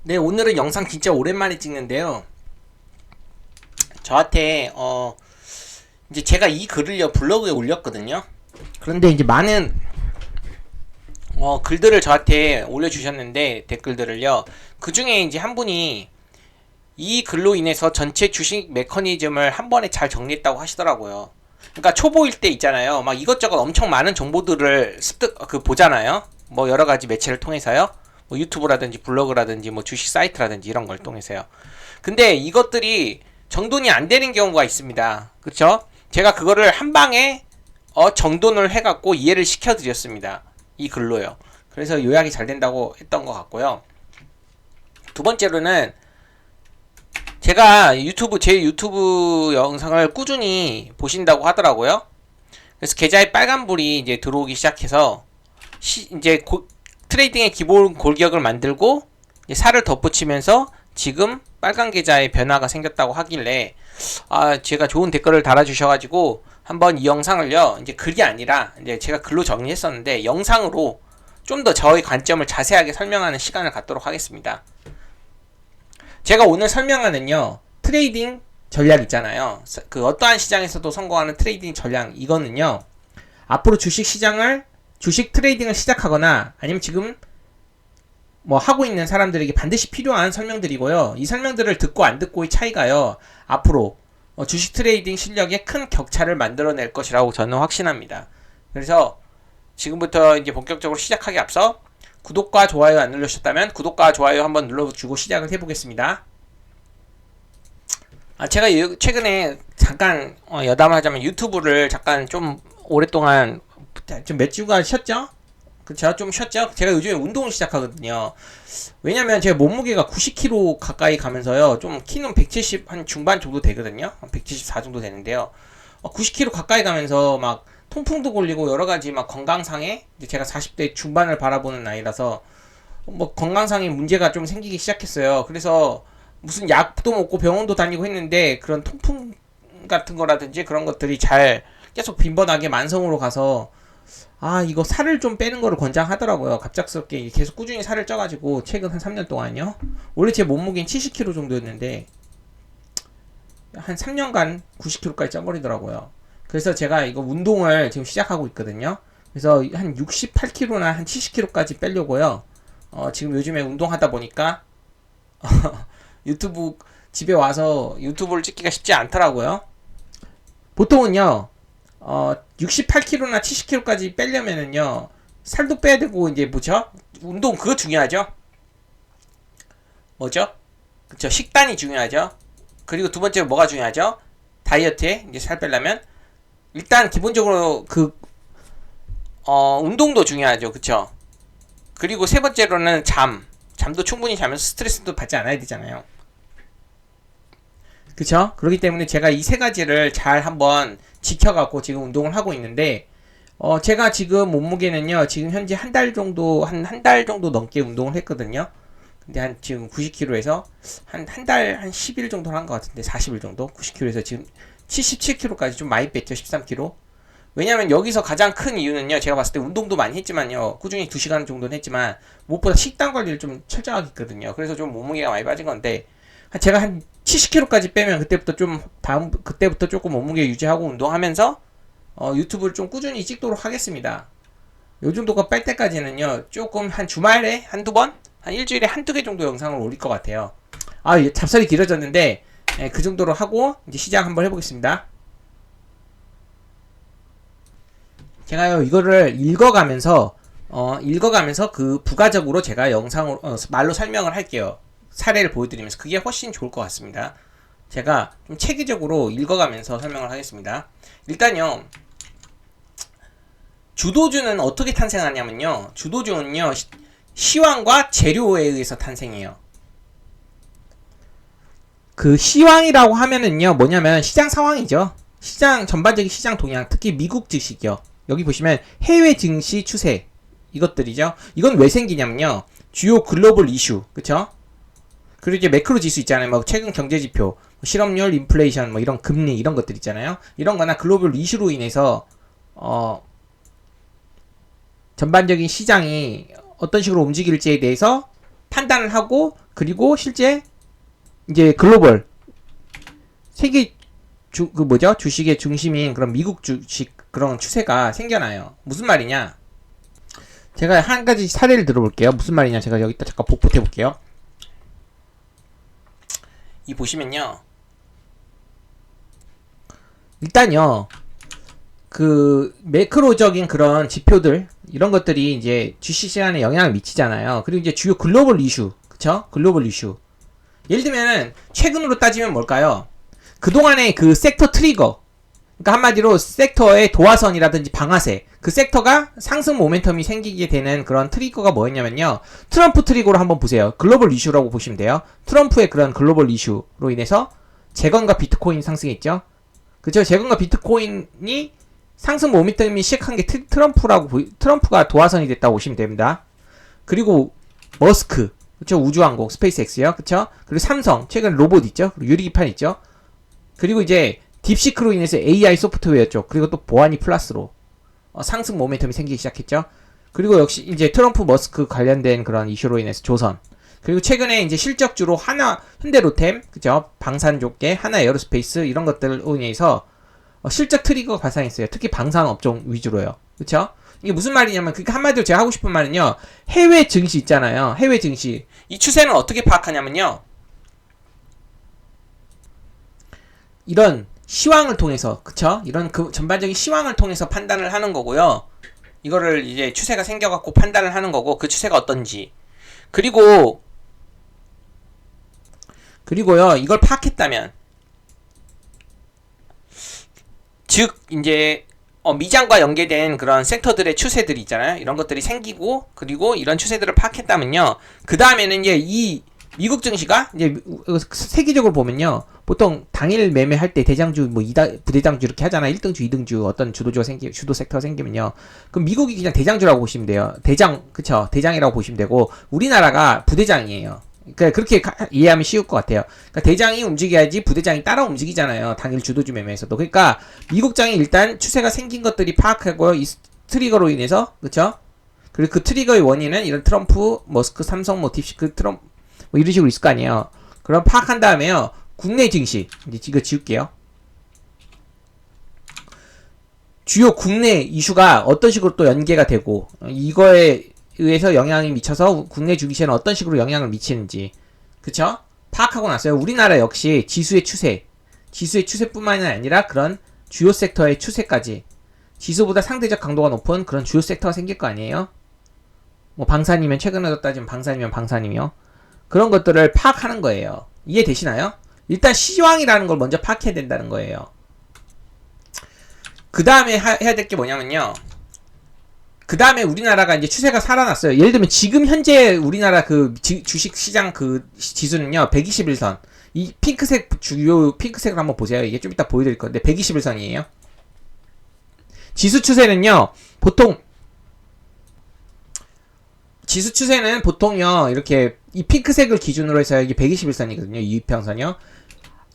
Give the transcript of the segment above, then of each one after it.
네, 오늘은 영상 진짜 오랜만에 찍는데요. 저한테 이제 제가 이 글을요 블로그에 올렸거든요. 그런데 이제 많은 글들을 저한테 올려주셨는데 댓글들을요. 그 중에 이제 한 분이 이 글로 인해서 전체 주식 메커니즘을 한 번에 잘 정리했다고 하시더라고요. 그러니까 초보일 때 있잖아요. 막 이것저것 엄청 많은 정보들을 보잖아요. 뭐 여러 가지 매체를 통해서요. 뭐 유튜브라든지 블로그라든지 뭐 주식 사이트라든지 이런 걸 통해서요. 근데 이것들이 정돈이 안 되는 경우가 있습니다. 그렇죠? 제가 그거를 한 방에 정돈을 해갖고 이해를 시켜드렸습니다. 이 글로요. 그래서 요약이 잘 된다고 했던 것 같고요. 두 번째로는 제가 제 유튜브 영상을 꾸준히 보신다고 하더라고요. 그래서 계좌에 빨간불이 이제 들어오기 시작해서 이제 트레이딩의 기본 골격을 만들고 살을 덧붙이면서 지금 빨간 계좌에 변화가 생겼다고 하길래 제가 좋은 댓글을 달아주셔가지고 한번 이 영상을요 이제 글이 아니라 이제 제가 글로 정리했었는데 영상으로 좀 더 저의 관점을 자세하게 설명하는 시간을 갖도록 하겠습니다. 제가 오늘 설명하는요 트레이딩 전략 있잖아요. 그 어떠한 시장에서도 성공하는 트레이딩 전략, 이거는요 앞으로 주식 트레이딩을 시작하거나 아니면 지금 뭐 하고 있는 사람들에게 반드시 필요한 설명들이고요. 이 설명들을 듣고 안 듣고의 차이가요 앞으로 주식 트레이딩 실력에 큰 격차를 만들어낼 것이라고 저는 확신합니다. 그래서 지금부터 이제 본격적으로 시작하기 앞서 구독과 좋아요 안 눌러주셨다면 구독과 좋아요 한번 눌러주고 시작을 해보겠습니다. 제가 최근에 잠깐 여담을 하자면 유튜브를 잠깐 좀 오랫동안 좀 몇 주간 쉬었죠? 제가 좀 쉬었죠? 제가 요즘에 운동을 시작하거든요. 왜냐면 제 몸무게가 90kg 가까이 가면서요. 좀 키는 170 한 중반 정도 되거든요. 174 정도 되는데요. 90kg 가까이 가면서 막 통풍도 걸리고 여러 가지 막 건강상에 이제 제가 40대 중반을 바라보는 나이라서 뭐 건강상의 문제가 좀 생기기 시작했어요. 그래서 무슨 약도 먹고 병원도 다니고 했는데 그런 통풍 같은 거라든지 그런 것들이 잘 계속 빈번하게 만성으로 가서 이거 살을 좀 빼는 거를 권장하더라고요. 갑작스럽게 계속 꾸준히 살을 쪄가지고 최근 한 3년 동안요. 원래 제 몸무게는 70kg 정도였는데 한 3년간 90kg까지 쪄버리더라고요. 그래서 제가 이거 운동을 지금 시작하고 있거든요. 그래서 한 68kg나 한 70kg까지 빼려고요. 지금 요즘에 운동하다 보니까 유튜브 집에 와서 유튜브를 찍기가 쉽지 않더라고요. 보통은요 68kg나 70kg까지 빼려면은요 살도 빼야 되고 이제 뭐죠? 운동 그거 중요하죠? 뭐죠? 그쵸, 식단이 중요하죠. 그리고 두 번째로 뭐가 중요하죠? 다이어트에 이제 살 빼려면 일단 기본적으로 운동도 중요하죠. 그쵸? 그리고 세 번째로는 잠도 충분히 자면서 스트레스도 받지 않아야 되잖아요. 그쵸? 그렇기 때문에 제가 이 세 가지를 잘 한번 지켜갖고 지금 운동을 하고 있는데, 제가 지금 몸무게는요, 지금 현재 한 달 정도, 한 달 정도 넘게 운동을 했거든요. 근데 지금 90kg에서 한 달, 한 10일 정도 한 것 같은데, 40일 정도? 90kg에서 지금 77kg까지 좀 많이 뺐죠, 13kg. 왜냐면 여기서 가장 큰 이유는요, 제가 봤을 때 운동도 많이 했지만요, 꾸준히 2시간 정도는 했지만, 무엇보다 식단 관리를 좀 철저하게 했거든요. 그래서 좀 몸무게가 많이 빠진 건데, 제가 한 70kg까지 빼면 그때부터 조금 몸무게 유지하고 운동하면서 유튜브를 좀 꾸준히 찍도록 하겠습니다. 요 정도가 뺄 때까지는요 조금 한 주말에 한두 번, 한 일주일에 한두 개 정도 영상을 올릴 것 같아요. 잡설이 길어졌는데 그 정도로 하고 이제 시작 한번 해보겠습니다. 제가요 이거를 읽어가면서 그 부가적으로 제가 영상으로 말로 설명을 할게요. 사례를 보여드리면서 그게 훨씬 좋을 것 같습니다. 제가 좀 체계적으로 읽어가면서 설명을 하겠습니다. 일단요, 주도주는 어떻게 탄생하냐면요, 주도주는요, 시황과 재료에 의해서 탄생해요. 그 시황이라고 하면은요, 뭐냐면 시장 상황이죠. 전반적인 시장 동향, 특히 미국 증시요. 여기 보시면 해외 증시 추세, 이것들이죠. 이건 왜 생기냐면요, 주요 글로벌 이슈, 그쵸? 그리고 이제 매크로 지수 있잖아요. 뭐 최근 경제 지표, 실업률, 인플레이션, 뭐 이런 금리 이런 것들 있잖아요. 이런 거나 글로벌 이슈로 인해서 전반적인 시장이 어떤 식으로 움직일지에 대해서 판단을 하고, 그리고 실제 이제 글로벌 세계 주식의 중심인 그런 미국 주식 그런 추세가 생겨나요. 무슨 말이냐? 제가 한 가지 사례를 들어볼게요. 무슨 말이냐? 제가 여기다 잠깐 복붙해 볼게요. 이 보시면요. 일단요. 그 매크로적인 그런 지표들 이런 것들이 이제 주식 시장에 영향을 미치잖아요. 그리고 이제 주요 글로벌 이슈, 그쵸? 글로벌 이슈. 예를 들면은 최근으로 따지면 뭘까요? 그동안의 그 섹터 트리거, 그러니까 한마디로 섹터의 도화선이라든지 방아쇠, 그 섹터가 상승 모멘텀이 생기게 되는 그런 트리거가 뭐였냐면요. 트럼프 트리거로 한번 보세요. 글로벌 이슈라고 보시면 돼요. 트럼프의 그런 글로벌 이슈로 인해서 재건과 비트코인 상승했죠. 그쵸? 재건과 비트코인이 상승 모멘텀이 시작한 게 트럼프가 도화선이 됐다고 보시면 됩니다. 그리고 머스크, 그쵸? 우주항공, 스페이스X요. 그쵸? 그리고 삼성, 최근 로봇 있죠? 그리고 유리기판 있죠? 그리고 이제 딥시크로 인해서 AI 소프트웨어 쪽, 그리고 또 보안이 플러스로 상승 모멘텀이 생기기 시작했죠. 그리고 역시 이제 트럼프 머스크 관련된 그런 이슈로 인해서 조선, 그리고 최근에 이제 실적주로 현대로템, 그죠? 방산조개, 하나에어로스페이스 이런 것들로 인해서 실적 트리거가 발생했어요. 특히 방산 업종 위주로요. 그쵸? 이게 무슨 말이냐면, 그러니까 한마디로 제가 하고 싶은 말은요, 해외 증시 있잖아요. 해외 증시. 이 추세는 어떻게 파악하냐면요, 이런 시황을 통해서, 그쵸? 이런 그 전반적인 시황을 통해서 판단을 하는 거고요. 이거를 이제 추세가 생겨갖고 판단을 하는 거고, 그 추세가 어떤지. 그리고요, 이걸 파악했다면, 즉, 이제, 미장과 연계된 그런 섹터들의 추세들이 있잖아요. 이런 것들이 생기고, 그리고 이런 추세들을 파악했다면요. 그 다음에는 이제 이 미국 증시가 이제 세계적으로 보면요. 보통 당일 매매할 때 대장주, 부대장주 이렇게 하잖아. 1등주, 2등주 어떤 주도 섹터가 생기면요. 그럼 미국이 그냥 대장주라고 보시면 돼요. 그쵸? 대장이라고 보시면 되고, 우리나라가 부대장이에요. 그러니까 그렇게 이해하면 쉬울 것 같아요. 그러니까 대장이 움직여야지 부대장이 따라 움직이잖아요. 당일 주도주 매매에서도. 그러니까 미국장이 일단 추세가 생긴 것들이 파악하고 이 트리거로 인해서, 그쵸? 그리고 그 트리거의 원인은 이런 트럼프, 머스크, 삼성, 딥시크, 트럼프 이런 식으로 있을 거 아니에요. 그럼 파악한 다음에요. 국내 증시 이제 이거 지울게요. 주요 국내 이슈가 어떤 식으로 또 연계가 되고 이거에 의해서 영향이 미쳐서 국내 주식시에는 어떤 식으로 영향을 미치는지, 그쵸? 파악하고 났어요. 우리나라 역시 지수의 추세뿐만이 아니라 그런 주요 섹터의 추세까지, 지수보다 상대적 강도가 높은 그런 주요 섹터가 생길 거 아니에요? 뭐 방산이면 최근에도 따지면 방산이면 그런 것들을 파악하는 거예요. 이해되시나요? 일단 시황이라는 걸 먼저 파악해야 된다는 거예요. 그 다음에 해야 될 게 뭐냐면요. 그 다음에 우리나라가 이제 추세가 살아났어요. 예를 들면 지금 현재 우리나라 그 주식 시장 그 지수는요, 121선. 이 주요 핑크색을 한번 보세요. 이게 좀 이따 보여드릴 건데, 121선이에요. 지수 추세는요, 보통요, 이렇게 이 핑크색을 기준으로 해서 이게 121선이거든요. 이 이평선이요.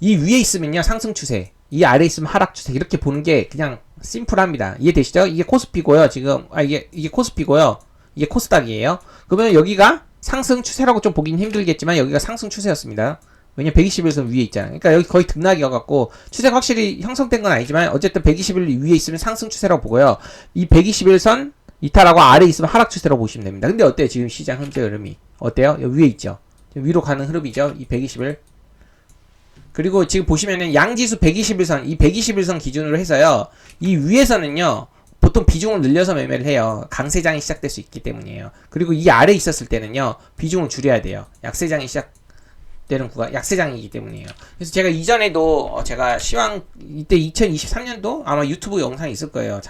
이 위에 있으면요, 상승 추세. 이 아래에 있으면 하락 추세. 이렇게 보는 게 그냥 심플합니다. 이해되시죠? 이게 코스피고요. 이게 코스피고요. 이게 코스닥이에요. 그러면 여기가 상승 추세라고 좀 보긴 힘들겠지만 여기가 상승 추세였습니다. 왜냐면 121선 위에 있잖아요. 그러니까 여기 거의 등락이어갖고 추세가 확실히 형성된 건 아니지만 어쨌든 121 위에 있으면 상승 추세라고 보고요. 이 121선 이탈하고 아래에 있으면 하락 추세라고 보시면 됩니다. 근데 어때요? 지금 시장 현재 흐름이. 어때요? 여기 위에 있죠? 위로 가는 흐름이죠? 이 121. 그리고 지금 보시면은 양지수 121선, 이 121선 기준으로 해서요, 이 위에서는요, 보통 비중을 늘려서 매매를 해요. 강세장이 시작될 수 있기 때문이에요. 그리고 이 아래에 있었을 때는요, 비중을 줄여야 돼요. 약세장이 시작되는 약세장이기 때문이에요. 그래서 제가 이전에도, 제가 이때 2023년도 아마 유튜브 영상이 있을 거예요.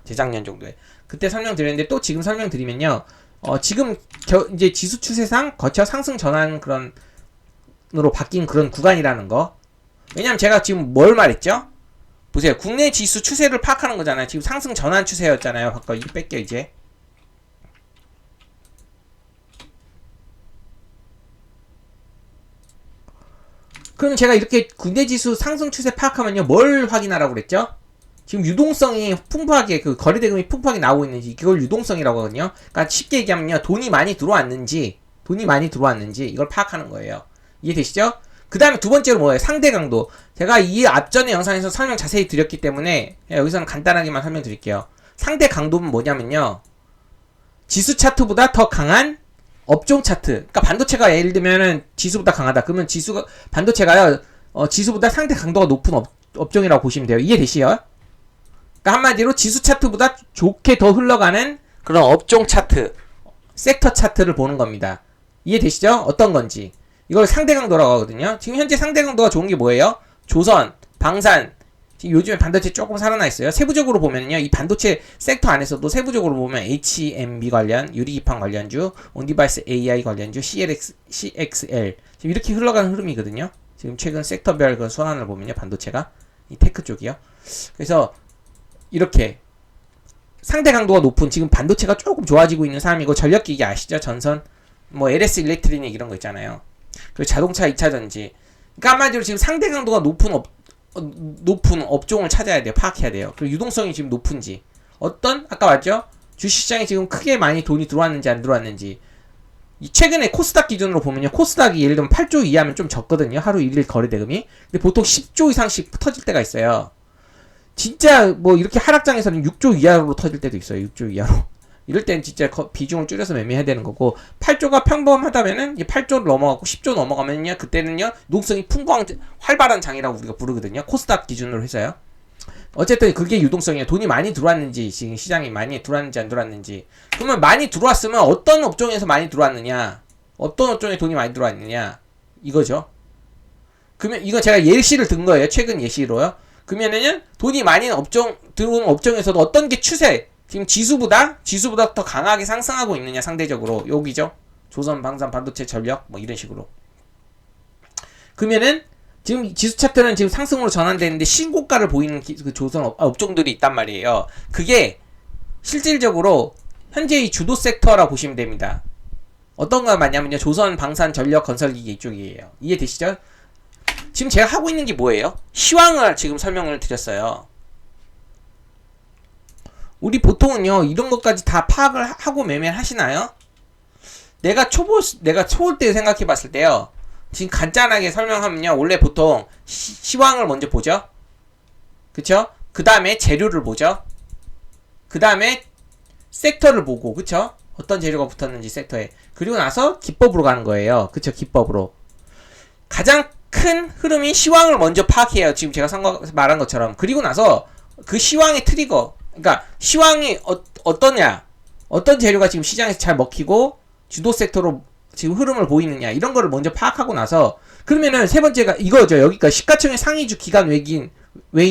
재작년 정도에. 그때 설명드렸는데 또 지금 설명드리면요, 지금 이제 지수 추세상 거쳐 상승 전환 으로 바뀐 그런 구간이라는 거. 왜냐면 제가 지금 뭘 말했죠? 보세요. 국내 지수 추세를 파악하는 거잖아요. 지금 상승 전환 추세였잖아요. 바꿔 이거 뺄게요, 이제. 그럼 제가 이렇게 국내 지수 상승 추세 파악하면요, 뭘 확인하라고 그랬죠? 지금 유동성이 풍부하게, 그 거래 대금이 풍부하게 나오고 있는지, 이걸 유동성이라고 하거든요. 그러니까 쉽게 얘기하면요, 돈이 많이 들어왔는지, 돈이 많이 들어왔는지 이걸 파악하는 거예요. 이해되시죠? 그 다음에 두 번째로 뭐예요? 상대 강도. 제가 이 앞전의 영상에서 설명 자세히 드렸기 때문에 여기서는 간단하게만 설명드릴게요. 상대 강도는 뭐냐면요, 지수 차트보다 더 강한 업종 차트. 그러니까 반도체가 예를 들면은 지수보다 강하다. 그러면 지수가 반도체가요, 지수보다 상대 강도가 높은 업종이라고 보시면 돼요. 이해되시죠? 그러니까 한마디로 지수 차트보다 좋게 더 흘러가는 그런 업종 차트, 섹터 차트를 보는 겁니다. 이해되시죠? 어떤 건지. 이걸 상대 강도라고 하거든요. 지금 현재 상대 강도가 좋은 게 뭐예요? 조선, 방산. 지금 요즘에 반도체 조금 살아나 있어요. 세부적으로 보면요, 이 반도체 섹터 안에서도 세부적으로 보면 HMB 관련, 유리기판 관련주, 온디바이스 AI 관련주, CXL 지금 이렇게 흘러가는 흐름이거든요. 지금 최근 섹터별 그 순환을 보면요, 반도체가 이 테크 쪽이요. 그래서 이렇게 상대 강도가 높은, 지금 반도체가 조금 좋아지고 있는 사람이고, 전력기기 아시죠? 전선, 뭐 LS 일렉트리닉 이런 거 있잖아요. 그리고 자동차 2차전지. 그러니까 한마디로 지금 상대 강도가 높은 업종을 찾아야 돼요. 파악해야 돼요. 그리고 유동성이 지금 높은지, 아까 맞죠? 주식시장에 지금 크게 많이 돈이 들어왔는지 안 들어왔는지. 최근에 코스닥 기준으로 보면요, 코스닥이 예를 들면 8조 이하면 좀 적거든요, 하루 1일 거래대금이. 근데 보통 10조 이상씩 터질 때가 있어요. 진짜 뭐 이렇게 하락장에서는 6조 이하로 터질 때도 있어요. 6조 이하로. 이럴 땐 진짜 비중을 줄여서 매매해야 되는 거고, 8조가 평범하다면은 8조를 넘어가고 10조 넘어가면요, 그때는요 유동성이 풍부한 활발한 장이라고 우리가 부르거든요. 코스닥 기준으로 해서요. 어쨌든 그게 유동성이에요. 돈이 많이 들어왔는지, 지금 시장이 많이 들어왔는지 안 들어왔는지. 그러면 많이 들어왔으면 어떤 업종에서 많이 들어왔느냐, 어떤 업종에 돈이 많이 들어왔느냐, 이거죠. 그러면 이거 제가 예시를 든 거예요. 최근 예시로요. 그러면은 돈이 많이 들어오는 업종에서도 어떤 게 추세, 지금 지수보다 더 강하게 상승하고 있느냐, 상대적으로. 여기죠. 조선, 방산, 반도체, 전력, 뭐 이런 식으로. 그러면은 지금 지수 차트는 지금 상승으로 전환되는데 신고가를 보이는 그 조선 업종들이 있단 말이에요. 그게 실질적으로 현재의 주도 섹터라 보시면 됩니다. 어떤 거 맞냐면요, 조선, 방산, 전력, 건설기기 이쪽이에요. 이해되시죠? 지금 제가 하고 있는 게 뭐예요? 시황을 지금 설명을 드렸어요. 우리 보통은요, 이런 것까지 다 파악을 하고 매매를 하시나요? 내가 초보 때 생각해 봤을 때요, 지금 간단하게 설명하면요, 원래 보통 시황을 먼저 보죠. 그쵸? 그 다음에 재료를 보죠. 그 다음에 섹터를 보고, 그쵸? 어떤 재료가 붙었는지 섹터에. 그리고 나서 기법으로 가는 거예요. 그쵸? 기법으로. 가장 큰 흐름이 시황을 먼저 파악해요. 지금 제가 말한 것처럼. 그리고 나서 그 시황의 트리거, 그러니까 시황이 어떠냐, 어떤 재료가 지금 시장에서 잘 먹히고 주도 섹터로 지금 흐름을 보이느냐, 이런 거를 먼저 파악하고 나서, 그러면은 세 번째가 이거죠. 여기가 시가총액 상위주 기간 외인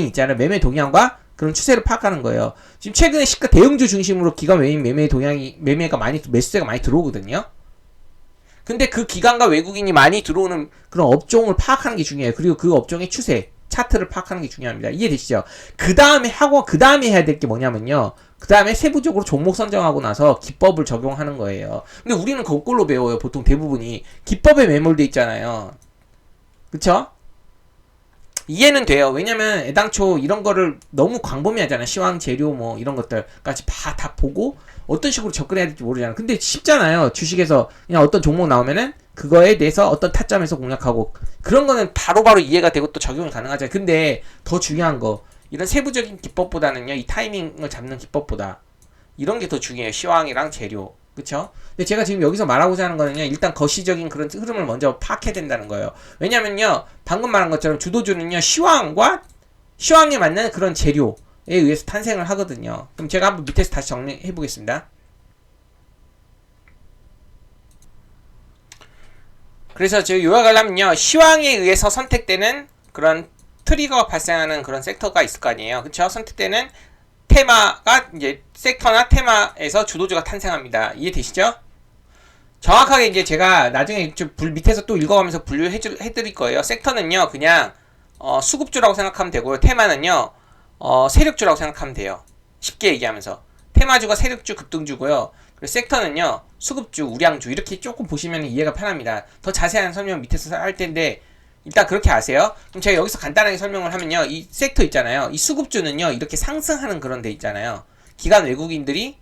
있잖아요. 매매 동향과 그런 추세를 파악하는 거예요. 지금 최근에 시가 대형주 중심으로 기간 외인 매매가 매수세가 많이 들어오거든요. 근데 그 기관과 외국인이 많이 들어오는 그런 업종을 파악하는 게 중요해요. 그리고 그 업종의 추세, 차트를 파악하는 게 중요합니다. 이해되시죠? 그 다음에 해야 될 게 뭐냐면요, 그 다음에 세부적으로 종목 선정하고 나서 기법을 적용하는 거예요. 근데 우리는 거꾸로 배워요. 보통 대부분이 기법에 매몰돼 있잖아요. 그쵸? 이해는 돼요. 왜냐면 애당초 이런 거를 너무 광범위하잖아요. 시황, 재료 뭐 이런 것들까지 다 보고 어떤 식으로 접근해야 될지 모르잖아요. 근데 쉽잖아요. 주식에서 그냥 어떤 종목 나오면은 그거에 대해서 어떤 타점에서 공략하고, 그런 거는 바로바로 이해가 되고 또 적용이 가능하잖아요. 근데 더 중요한 거, 이런 세부적인 기법보다는요, 이 타이밍을 잡는 기법보다 이런 게 더 중요해요. 시황이랑 재료. 그쵸? 근데 제가 지금 여기서 말하고자 하는 거는요, 일단 거시적인 그런 흐름을 먼저 파악해야 된다는 거예요. 왜냐면요, 방금 말한 것처럼 주도주는요, 시황에 맞는 그런 재료에 의해서 탄생을 하거든요. 그럼 제가 한번 밑에서 다시 정리해 보겠습니다. 그래서 제가 요약을 하면요, 시황에 의해서 선택되는 그런 트리거가 발생하는 그런 섹터가 있을 거 아니에요. 그쵸? 선택되는 테마가 이제 섹터나 테마에서 주도주가 탄생합니다. 이해되시죠? 정확하게 이제 제가 나중에 좀 밑에서 또 읽어가면서 분류해드릴 거예요. 섹터는요, 그냥 수급주라고 생각하면 되고요. 테마는요, 세력주라고 생각하면 돼요. 쉽게 얘기하면서 테마주가 세력주, 급등주고요. 그리고 섹터는요, 수급주, 우량주, 이렇게 조금 보시면 이해가 편합니다. 더 자세한 설명 밑에서 할 텐데 일단 그렇게 아세요. 그럼 제가 여기서 간단하게 설명을 하면요, 이 섹터 있잖아요, 이 수급주는요, 이렇게 상승하는 그런 데 있잖아요. 기관 외국인들이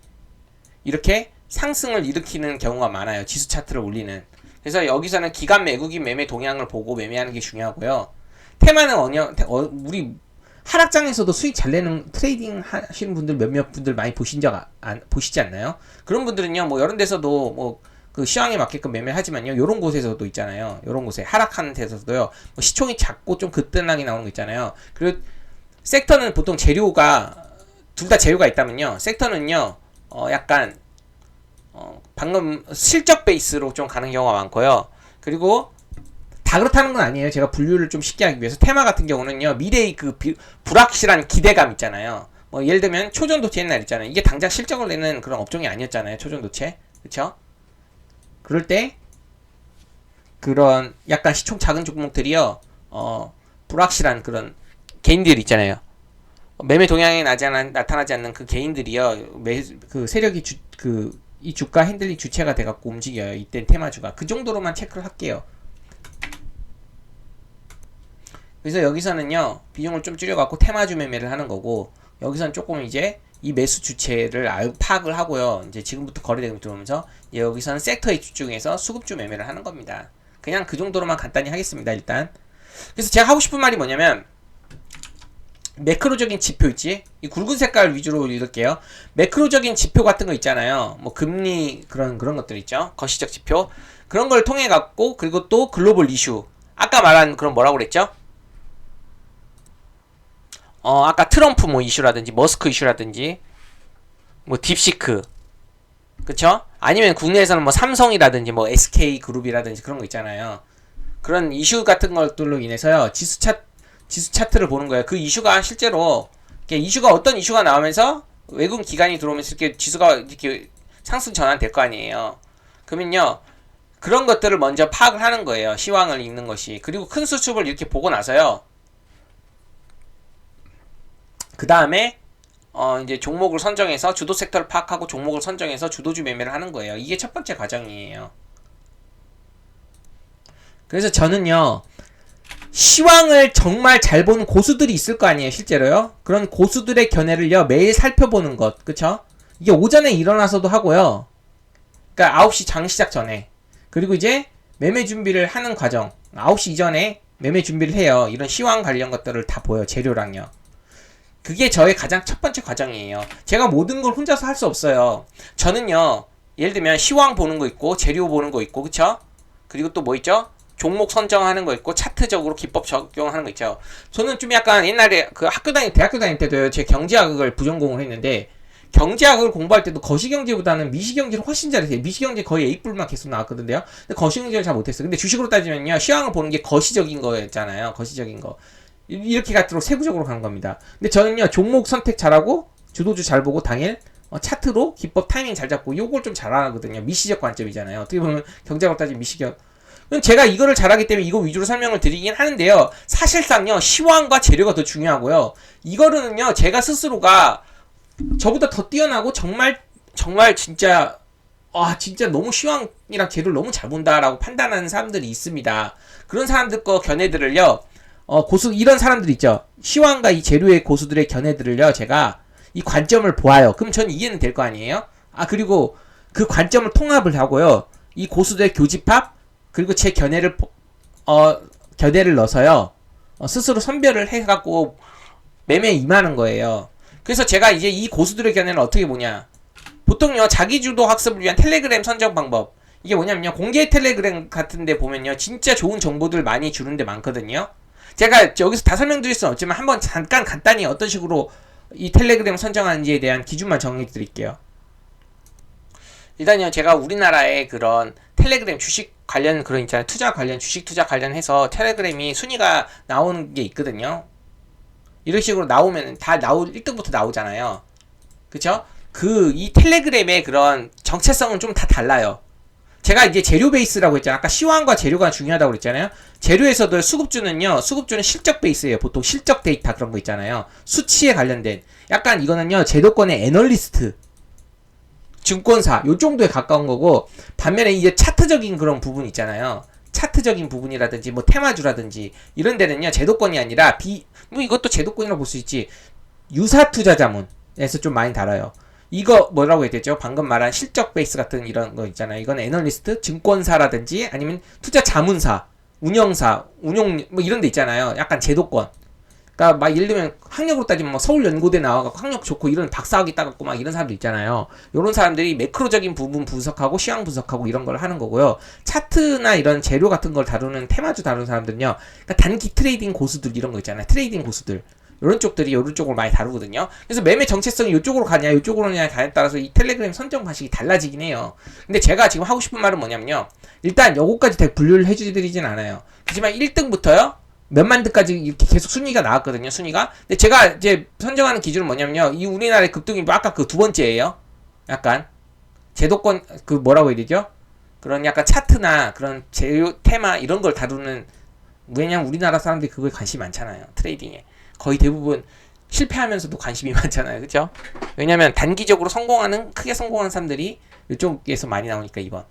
이렇게 상승을 일으키는 경우가 많아요. 지수 차트를 올리는. 그래서 여기서는 기간 매국인 매매 동향을 보고 매매하는 게 중요하고요. 테마는 우리 하락장에서도 수익 잘 내는 트레이딩 하시는 분들 몇몇 분들 많이 보시지 않나요? 그런 분들은요, 뭐, 이런 데서도 뭐, 그 시황에 맞게끔 매매하지만요, 요런 곳에서도 있잖아요. 요런 곳에 하락하는 데서도요, 뭐 시총이 작고 좀 그뜬하게 나오는 거 있잖아요. 그리고 섹터는 보통 재료가, 둘 다 재료가 있다면요, 섹터는요, 약간, 방금 실적 베이스로 좀 가는 경우가 많고요. 그리고 다 그렇다는 건 아니에요. 제가 분류를 좀 쉽게 하기 위해서 테마 같은 경우는요, 미래의 그 불확실한 기대감 있잖아요. 뭐 예를 들면 초전도체 옛날 있잖아요. 이게 당장 실적을 내는 그런 업종이 아니었잖아요. 초전도체, 그쵸? 그럴 때 그런 약간 시총 작은 종목들이요, 불확실한 그런 개인들 있잖아요. 매매 동향에 나타나지 않는 그 개인들이요, 그 세력이 이 주가 핸들링 주체가 돼갖고 움직여요. 이땐 테마주가. 그 정도로만 체크를 할게요. 그래서 여기서는요, 비중을 좀 줄여갖고 테마주 매매를 하는 거고, 여기서는 조금 이제 이 매수 주체를 파악을 하고요. 이제 지금부터 거래대금 들어오면서 여기서는 섹터에 집중해서 수급주 매매를 하는 겁니다. 그냥 그 정도로만 간단히 하겠습니다, 일단. 그래서 제가 하고 싶은 말이 뭐냐면, 매크로적인 지표 있지? 이 굵은 색깔 위주로 읽을게요. 매크로적인 지표 같은 거 있잖아요. 뭐 금리 그런 것들 있죠. 거시적 지표. 그런 걸 통해 갖고, 그리고 또 글로벌 이슈. 아까 말한 그런 뭐라고 그랬죠? 아까 트럼프 뭐 이슈라든지 머스크 이슈라든지 뭐 딥시크, 그쵸? 아니면 국내에서는 뭐 삼성이라든지 뭐 SK 그룹이라든지 그런 거 있잖아요. 그런 이슈 같은 것들로 인해서요, 지수 차트를 보는 거예요. 그 이슈가 실제로 이슈가 어떤 이슈가 나오면서 외국 기관이 들어오면서 이렇게 지수가 이렇게 상승 전환될 거 아니에요. 그러면요, 그런 것들을 먼저 파악을 하는 거예요. 시황을 읽는 것이. 그리고 큰 수축을 이렇게 보고 나서요, 그 다음에 이제 종목을 선정해서 주도 섹터를 파악하고 종목을 선정해서 주도주 매매를 하는 거예요. 이게 첫 번째 과정이에요. 그래서 저는요, 시황을 정말 잘 보는 고수들이 있을 거 아니에요, 실제로요. 그런 고수들의 견해를요, 매일 살펴보는 것, 그쵸? 이게 오전에 일어나서도 하고요. 그러니까 9시 장 시작 전에. 그리고 이제 매매 준비를 하는 과정, 9시 이전에 매매 준비를 해요. 이런 시황 관련 것들을 다 보여요, 재료랑요. 그게 저의 가장 첫 번째 과정이에요. 제가 모든 걸 혼자서 할 수 없어요. 저는요, 예를 들면 시황 보는 거 있고, 재료 보는 거 있고, 그쵸? 그리고 또 뭐 있죠? 종목 선정하는 거 있고, 차트적으로 기법 적용하는 거 있죠. 저는 좀 약간 옛날에 그 대학교 다닐 때도요, 제 경제학을 부전공을 했는데, 경제학을 공부할 때도 거시경제보다는 미시경제를 훨씬 잘했어요. 미시경제 거의 A뿔만 계속 나왔거든요. 근데 거시경제를 잘 못했어요. 근데 주식으로 따지면요, 시황을 보는 게 거시적인 거였잖아요. 거시적인 거. 이렇게 갈수록 세부적으로 가는 겁니다. 근데 저는요, 종목 선택 잘하고 주도주 잘 보고 당일 차트로 기법 타이밍 잘 잡고 요걸 좀 잘하거든요. 미시적 관점이잖아요. 어떻게 보면 경제학으로 따지면 미시경. 제가 이거를 잘하기 때문에 이거 위주로 설명을 드리긴 하는데요, 사실상요, 시황과 재료가 더 중요하고요, 이거는요, 제가 스스로가 저보다 더 뛰어나고 정말 진짜 진짜 너무 시황이랑 재료를 너무 잘 본다라고 판단하는 사람들이 있습니다. 그런 사람들 거 견해들을요, 이런 사람들 있죠. 시황과 이 재료의 고수들의 견해들을요, 제가 이 관점을 보아요. 그럼 전 이해는 될 거 아니에요? 그리고 그 관점을 통합을 하고요, 이 고수들의 교집합, 그리고 제 견해를 넣어서요, 스스로 선별을 해갖고 매매에 임하는 거예요. 그래서 제가 이제 이 고수들의 견해를 어떻게 보냐. 보통요, 자기주도 학습을 위한 텔레그램 선정 방법. 이게 뭐냐면요, 공개 텔레그램 같은데 보면요, 진짜 좋은 정보들 많이 주는 데 많거든요. 제가 여기서 다 설명드릴 수는 없지만 한번 잠깐 간단히 어떤 식으로 이 텔레그램 선정하는지에 대한 기준만 정해 드릴게요. 일단요, 제가 우리나라의 그런 텔레그램 주식 관련 그런 있잖아요. 주식 투자 관련해서 텔레그램이 순위가 나오는 게 있거든요. 이런 식으로 나오면 다 1등부터 나오잖아요. 그쵸? 이 텔레그램의 그런 정체성은 좀 다 달라요. 제가 이제 재료 베이스라고 했잖아요. 아까 시황과 재료가 중요하다고 그랬잖아요. 재료에서도 수급주는 실적 베이스예요. 보통 실적 데이터 그런 거 있잖아요. 수치에 관련된. 약간 이거는요, 제도권의 애널리스트, 증권사, 요 정도에 가까운 거고, 반면에 이제 차트적인 그런 부분 있잖아요. 차트적인 부분이라든지, 뭐 테마주라든지, 이런 데는요, 제도권이 아니라, 이것도 제도권이라고 볼 수 있지, 유사투자자문에서 좀 많이 다뤄요. 이거 뭐라고 해야 되죠? 방금 말한 실적 베이스 같은 이런 거 있잖아요. 이건 애널리스트, 증권사라든지 아니면 투자 자문사, 운영사, 운용 뭐 이런 데 있잖아요. 약간 제도권. 그러니까 막 예를 들면 학력으로 따지면 뭐 서울연고대 나와갖고 학력 좋고 이런 박사학위 따갖고 막 이런 사람들 있잖아요. 이런 사람들이 매크로적인 부분 분석하고 시황 분석하고 이런 걸 하는 거고요. 차트나 이런 재료 같은 걸 다루는 테마주 다루는 사람들은요. 그러니까 단기 트레이딩 고수들 이런 거 있잖아요. 트레이딩 고수들. 이런 쪽들이 이런 쪽을 많이 다루거든요. 그래서 매매 정체성이 이쪽으로 가냐 이쪽으로 가냐에 따라서 이 텔레그램 선정 방식이 달라지긴 해요. 근데 제가 지금 하고 싶은 말은 뭐냐면요. 일단 요거까지 다 분류를 해드리진 않아요. 하지만 1등부터요. 몇만 등까지 이렇게 계속 순위가 나왔거든요. 순위가. 근데 제가 이제 선정하는 기준은 뭐냐면요. 이 우리나라의 급등이 뭐 아까 그 두 번째예요. 약간 제도권 그 뭐라고 해야 되죠? 그런 약간 차트나 그런 재료 테마 이런 걸 다루는 왜냐면 우리나라 사람들이 그거에 관심이 많잖아요. 트레이딩에. 거의 대부분 실패하면서도 관심이 많잖아요. 그쵸? 왜냐면 단기적으로 성공하는 크게 성공하는 사람들이 이쪽에서 많이 나오니까 2번.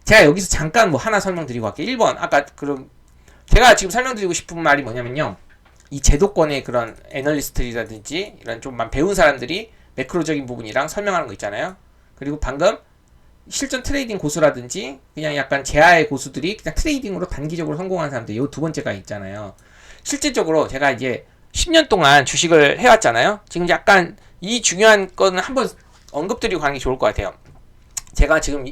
제가 여기서 잠깐 뭐 하나 설명드리고 갈게요. 1번. 아까 그럼 제가 지금 설명드리고 싶은 말이 뭐냐면요. 이 제도권의 그런 애널리스트라든지 이런 좀 배운 사람들이 매크로적인 부분이랑 설명하는 거 있잖아요. 그리고 방금 실전 트레이딩 고수라든지 그냥 약간 제아의 고수들이 그냥 트레이딩으로 단기적으로 성공하는 사람들 이 두 번째가 있잖아요. 실질적으로 제가 이제 10년 동안 주식을 해왔잖아요. 지금 약간 이 중요한 거는 한번 언급드리고 가는 게 좋을 것 같아요. 제가 지금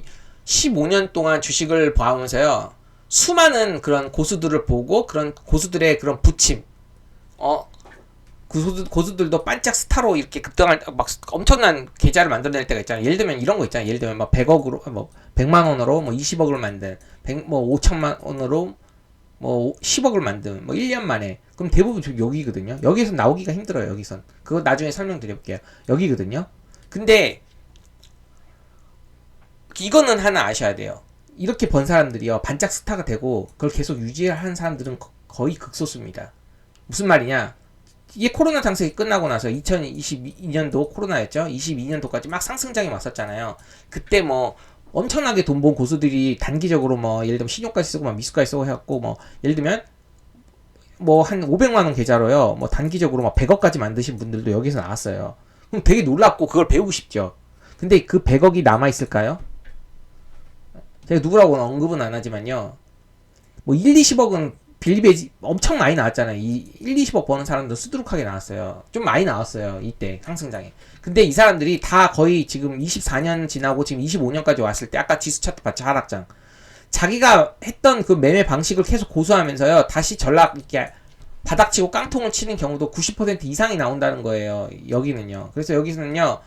15년 동안 주식을 봐오면서요. 수많은 그런 고수들을 보고 그런 고수들의 그런 부침 고수들도 반짝 스타로 이렇게 급등할 막 엄청난 계좌를 만들어낼 때가 있잖아요. 예를 들면 이런 거 있잖아요. 예를 들면 막 100억으로 뭐 100만 원으로 뭐 20억을 만든 100, 뭐 5천만 원으로 뭐 10억을 만든 뭐 1년 만에 그럼 대부분 지금 여기거든요. 여기서 나오기가 힘들어요. 여기선 그거 나중에 설명드려볼게요. 여기거든요. 근데 이거는 하나 아셔야 돼요. 이렇게 번 사람들이요 반짝 스타가 되고 그걸 계속 유지하는 사람들은 거의 극소수입니다. 무슨 말이냐? 이게 코로나 장세기 끝나고 나서 2022년도 코로나였죠. 22년도까지 막 상승장이 왔었잖아요. 그때 뭐 엄청나게 돈 번 고수들이 단기적으로 뭐 예를 들면 신용까지 쓰고 막 미수까지 쓰고 해갖고 뭐 예를 들면 뭐 한 500만 원 계좌로요. 뭐 단기적으로 막 100억까지 만드신 분들도 여기서 나왔어요. 그럼 되게 놀랍고 그걸 배우고 싶죠. 근데 그 100억이 남아 있을까요? 제가 누구라고는 언급은 안 하지만요. 뭐 1, 20억은 빌리베이지 엄청 많이 나왔잖아요. 이 1, 20억 버는 사람도 수두룩하게 나왔어요. 좀 많이 나왔어요. 이때 상승장에. 근데 이 사람들이 다 거의 지금 24년 지나고 지금 25년까지 왔을 때 아까 지수 차트 봤죠? 하락장. 자기가 했던 그 매매 방식을 계속 고수하면서요. 다시 전락 이렇게 바닥치고 깡통을 치는 경우도 90% 이상이 나온다는 거예요. 여기는요. 그래서 여기서는요.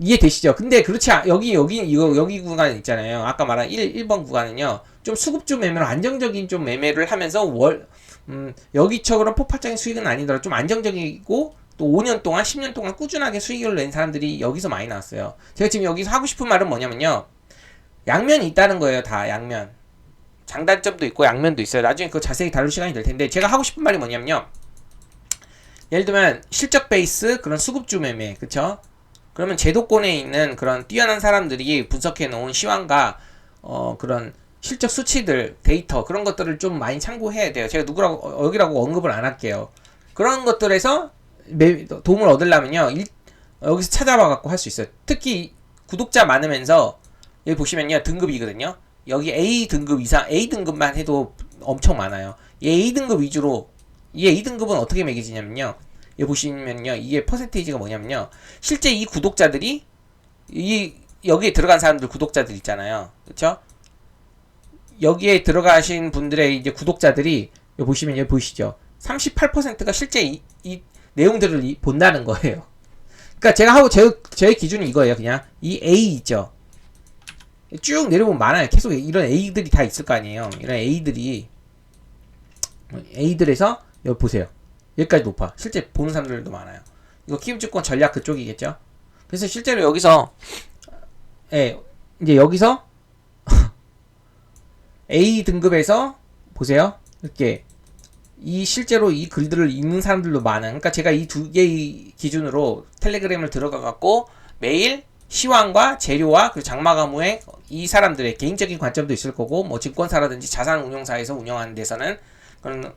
이해되시죠? 근데 그렇지 여기 구간 있잖아요. 아까 말한 1번 구간은요. 좀 수급주 매매로 안정적인 좀 매매를 하면서 여기처럼 폭발적인 수익은 아니더라도 좀 안정적이고 또 5년 동안 10년 동안 꾸준하게 수익을 낸 사람들이 여기서 많이 나왔어요. 제가 지금 여기서 하고 싶은 말은 뭐냐면요. 양면이 있다는 거예요. 다 양면. 장단점도 있고 양면도 있어요. 나중에 그거 자세히 다룰 시간이 될 텐데 제가 하고 싶은 말이 뭐냐면요. 예를 들면 실적 베이스 그런 수급주 매매 그쵸? 그러면 제도권에 있는 그런 뛰어난 사람들이 분석해 놓은 시황과 그런 실적 수치들, 데이터 그런 것들을 좀 많이 참고해야 돼요. 제가 누구라고 여기라고 언급을 안 할게요. 그런 것들에서 도움을 얻으려면요. 여기서 찾아봐 갖고 할 수 있어요. 특히 구독자 많으면서 여기 보시면요. 등급이거든요. 여기 A 등급 이상 A 등급만 해도 엄청 많아요. 이 A 등급 위주로 이 A 등급은 어떻게 매겨지냐면요. 여기 보시면요. 이게 퍼센테이지가 뭐냐면요. 실제 이 구독자들이 여기에 들어간 사람들 구독자들 있잖아요. 그쵸? 여기에 들어가신 분들의 이제 구독자들이 여기 보시면 여기 보이시죠? 38%가 실제 이 내용들을 본다는 거예요. 그러니까 제가 하고 제 기준이 이거예요. 그냥 이 A 있죠? 쭉 내려보면 많아요. 계속 이런 A들이 다 있을 거 아니에요. 이런 A들에서 여기 보세요. 여기까지 높아. 실제 보는 사람들도 많아요. 이거 키움증권 전략 그쪽이겠죠? 그래서 실제로 여기서 이제 여기서 A 등급에서 보세요. 이렇게 실제로 이 글들을 읽는 사람들도 많은. 그러니까 제가 이 두 개의 기준으로 텔레그램을 들어가 갖고 매일 시황과 재료와 그리고 장마감 후에 이 사람들의 개인적인 관점도 있을 거고 뭐 증권사라든지 자산운용사에서 운영하는 데서는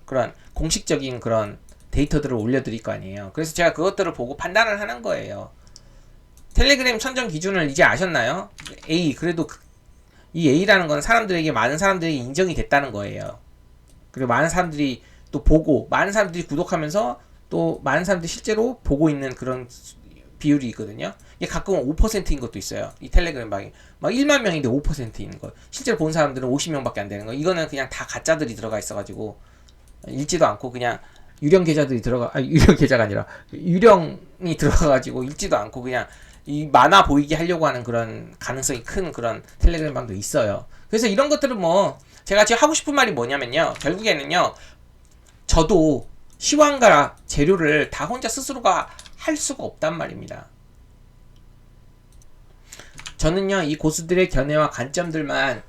그런 공식적인 그런 데이터들을 올려드릴 거 아니에요. 그래서 제가 그것들을 보고 판단을 하는 거예요. 텔레그램 선정 기준을 이제 아셨나요? A. 그래도 이 A라는 건 사람들에게, 많은 사람들에게 인정이 됐다는 거예요. 그리고 많은 사람들이 또 보고, 많은 사람들이 구독하면서 또 많은 사람들이 실제로 보고 있는 그런 비율이 있거든요. 이게 가끔은 5%인 것도 있어요. 이 텔레그램 방이 막 1만 명인데 5%인 거. 실제로 본 사람들은 50명밖에 안 되는 거. 이거는 그냥 다 가짜들이 들어가 있어가지고 읽지도 않고 그냥 유령 계좌들이 유령 계좌가 아니라 유령이 들어가가지고 읽지도 않고 그냥 이 많아 보이게 하려고 하는 그런 가능성이 큰 그런 텔레그램 방도 있어요. 그래서 이런 것들은 뭐 제가 지금 하고 싶은 말이 뭐냐면요. 결국에는요. 저도 시황과 재료를 다 혼자 스스로가 할 수가 없단 말입니다. 저는요. 이 고수들의 견해와 관점들만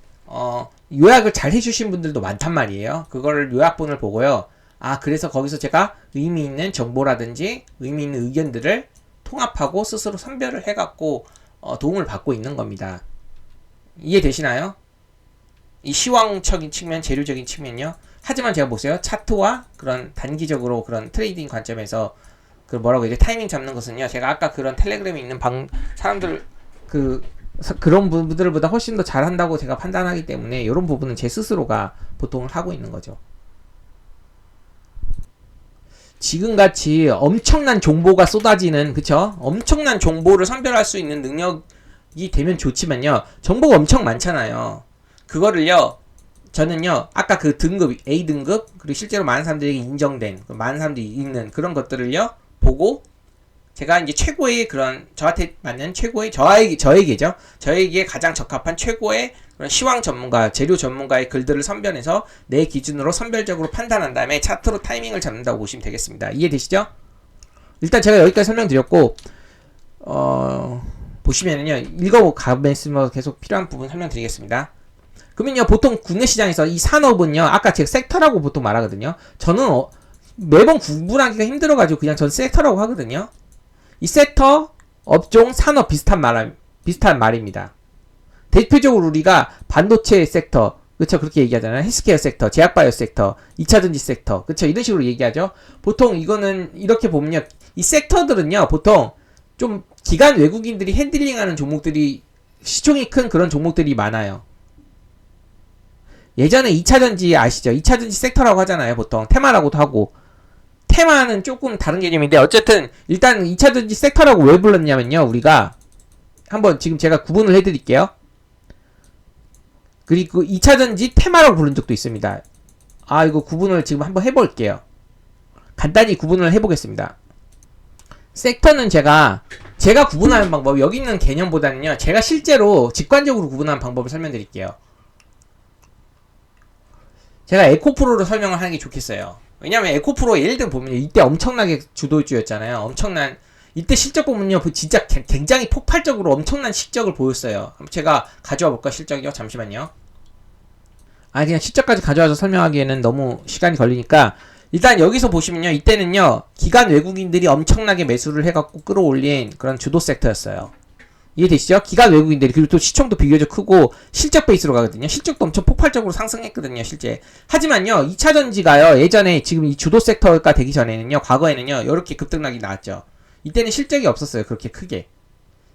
요약을 잘 해주신 분들도 많단 말이에요. 그거를 요약본을 보고요. 아, 그래서 거기서 제가 의미 있는 정보라든지 의미 있는 의견들을 통합하고 스스로 선별을 해갖고 도움을 받고 있는 겁니다. 이해되시나요? 이 시황적인 측면, 재료적인 측면요. 하지만 제가 보세요. 차트와 그런 단기적으로 그런 트레이딩 관점에서 그 뭐라고 이제 타이밍 잡는 것은요. 제가 아까 그런 텔레그램에 있는 사람들 그런 분들보다 훨씬 더 잘한다고 제가 판단하기 때문에 이런 부분은 제 스스로가 보통을 하고 있는 거죠. 지금같이 엄청난 정보가 쏟아지는, 그쵸? 엄청난 정보를 선별할 수 있는 능력이 되면 좋지만요. 정보가 엄청 많잖아요. 그거를요, 저는요, 아까 그 등급, A등급, 그리고 실제로 많은 사람들에게 인정된, 많은 사람들이 읽는 그런 것들을요, 보고, 제가 이제 최고의 그런, 저한테 맞는 최고의, 저에게죠. 저에게 가장 적합한 최고의 그런 시황 전문가, 재료 전문가의 글들을 선별해서 내 기준으로 선별적으로 판단한 다음에 차트로 타이밍을 잡는다고 보시면 되겠습니다. 이해되시죠? 일단 제가 여기까지 설명드렸고, 보시면은요, 읽어가면서 계속 필요한 부분 설명드리겠습니다. 그러면요, 보통 국내 시장에서 이 산업은요, 아까 제가 섹터라고 보통 말하거든요. 저는 매번 구분하기가 힘들어가지고 그냥 전 섹터라고 하거든요. 이 섹터, 업종, 산업 비슷한 말입니다. 대표적으로 우리가 반도체 섹터, 그쵸? 그렇게 얘기하잖아요. 헬스케어 섹터, 제약바이오 섹터, 2차전지 섹터, 그쵸? 이런 식으로 얘기하죠. 보통 이거는 이렇게 보면요, 이 섹터들은요, 보통 좀 기관 외국인들이 핸들링하는 종목들이, 시총이 큰 그런 종목들이 많아요. 예전에 2차전지 아시죠? 2차전지 섹터라고 하잖아요. 보통 테마라고도 하고. 테마는 조금 다른 개념인데 어쨌든 일단 2차전지 섹터라고 왜 불렀냐면요. 우리가 한번 지금 제가 구분을 해드릴게요. 그리고 2차전지 테마라고 부른 적도 있습니다. 아, 이거 구분을 지금 한번 해볼게요. 간단히 구분을 해보겠습니다. 섹터는 제가 구분하는 방법, 여기 있는 개념보다는요, 제가 실제로 직관적으로 구분하는 방법을 설명드릴게요. 제가 에코프로를 설명을 하는 게 좋겠어요. 왜냐면 에코프로 예를 들어 보면 이때 엄청나게 주도주였잖아요. 이때 실적 보면요, 진짜 굉장히 폭발적으로 엄청난 실적을 보였어요. 제가 가져와 볼까, 실적이요? 잠시만요. 그냥 실적까지 가져와서 설명하기에는 너무 시간이 걸리니까, 일단 여기서 보시면요, 이때는요, 기관 외국인들이 엄청나게 매수를 해갖고 끌어올린 그런 주도 섹터였어요. 이해되시죠? 기관 외국인들이, 그리고 또 시총도 비교적 크고 실적 베이스로 가거든요. 실적도 엄청 폭발적으로 상승했거든요, 실제. 하지만요, 2차전지가요, 예전에 지금 이 주도 섹터가 되기 전에는요, 과거에는요, 이렇게 급등락이 나왔죠. 이때는 실적이 없었어요, 그렇게 크게.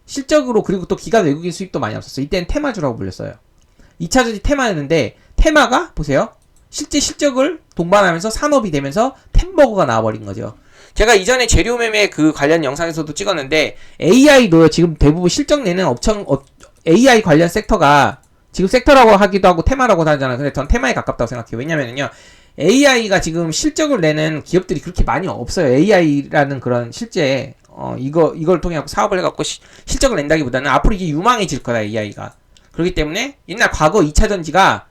실적으로, 그리고 또 기관 외국인 수익도 많이 없었어요. 이때는 테마주라고 불렸어요. 2차전지 테마였는데, 테마가, 보세요. 실제 실적을 동반하면서 산업이 되면서 템버거가 나와버린 거죠. 제가 이전에 재료 매매 그 관련 영상에서도 찍었는데, AI도요, 지금 대부분 실적 내는 AI 관련 섹터가, 지금 섹터라고 하기도 하고 테마라고 하잖아요. 근데 전 테마에 가깝다고 생각해요. 왜냐면은요, AI가 지금 실적을 내는 기업들이 그렇게 많이 없어요. AI라는 그런 실제, 이걸 통해 사업을 해갖고 실적을 낸다기보다는 앞으로 이게 유망해질 거다, AI가. 그렇기 때문에, 옛날 과거 2차전지가,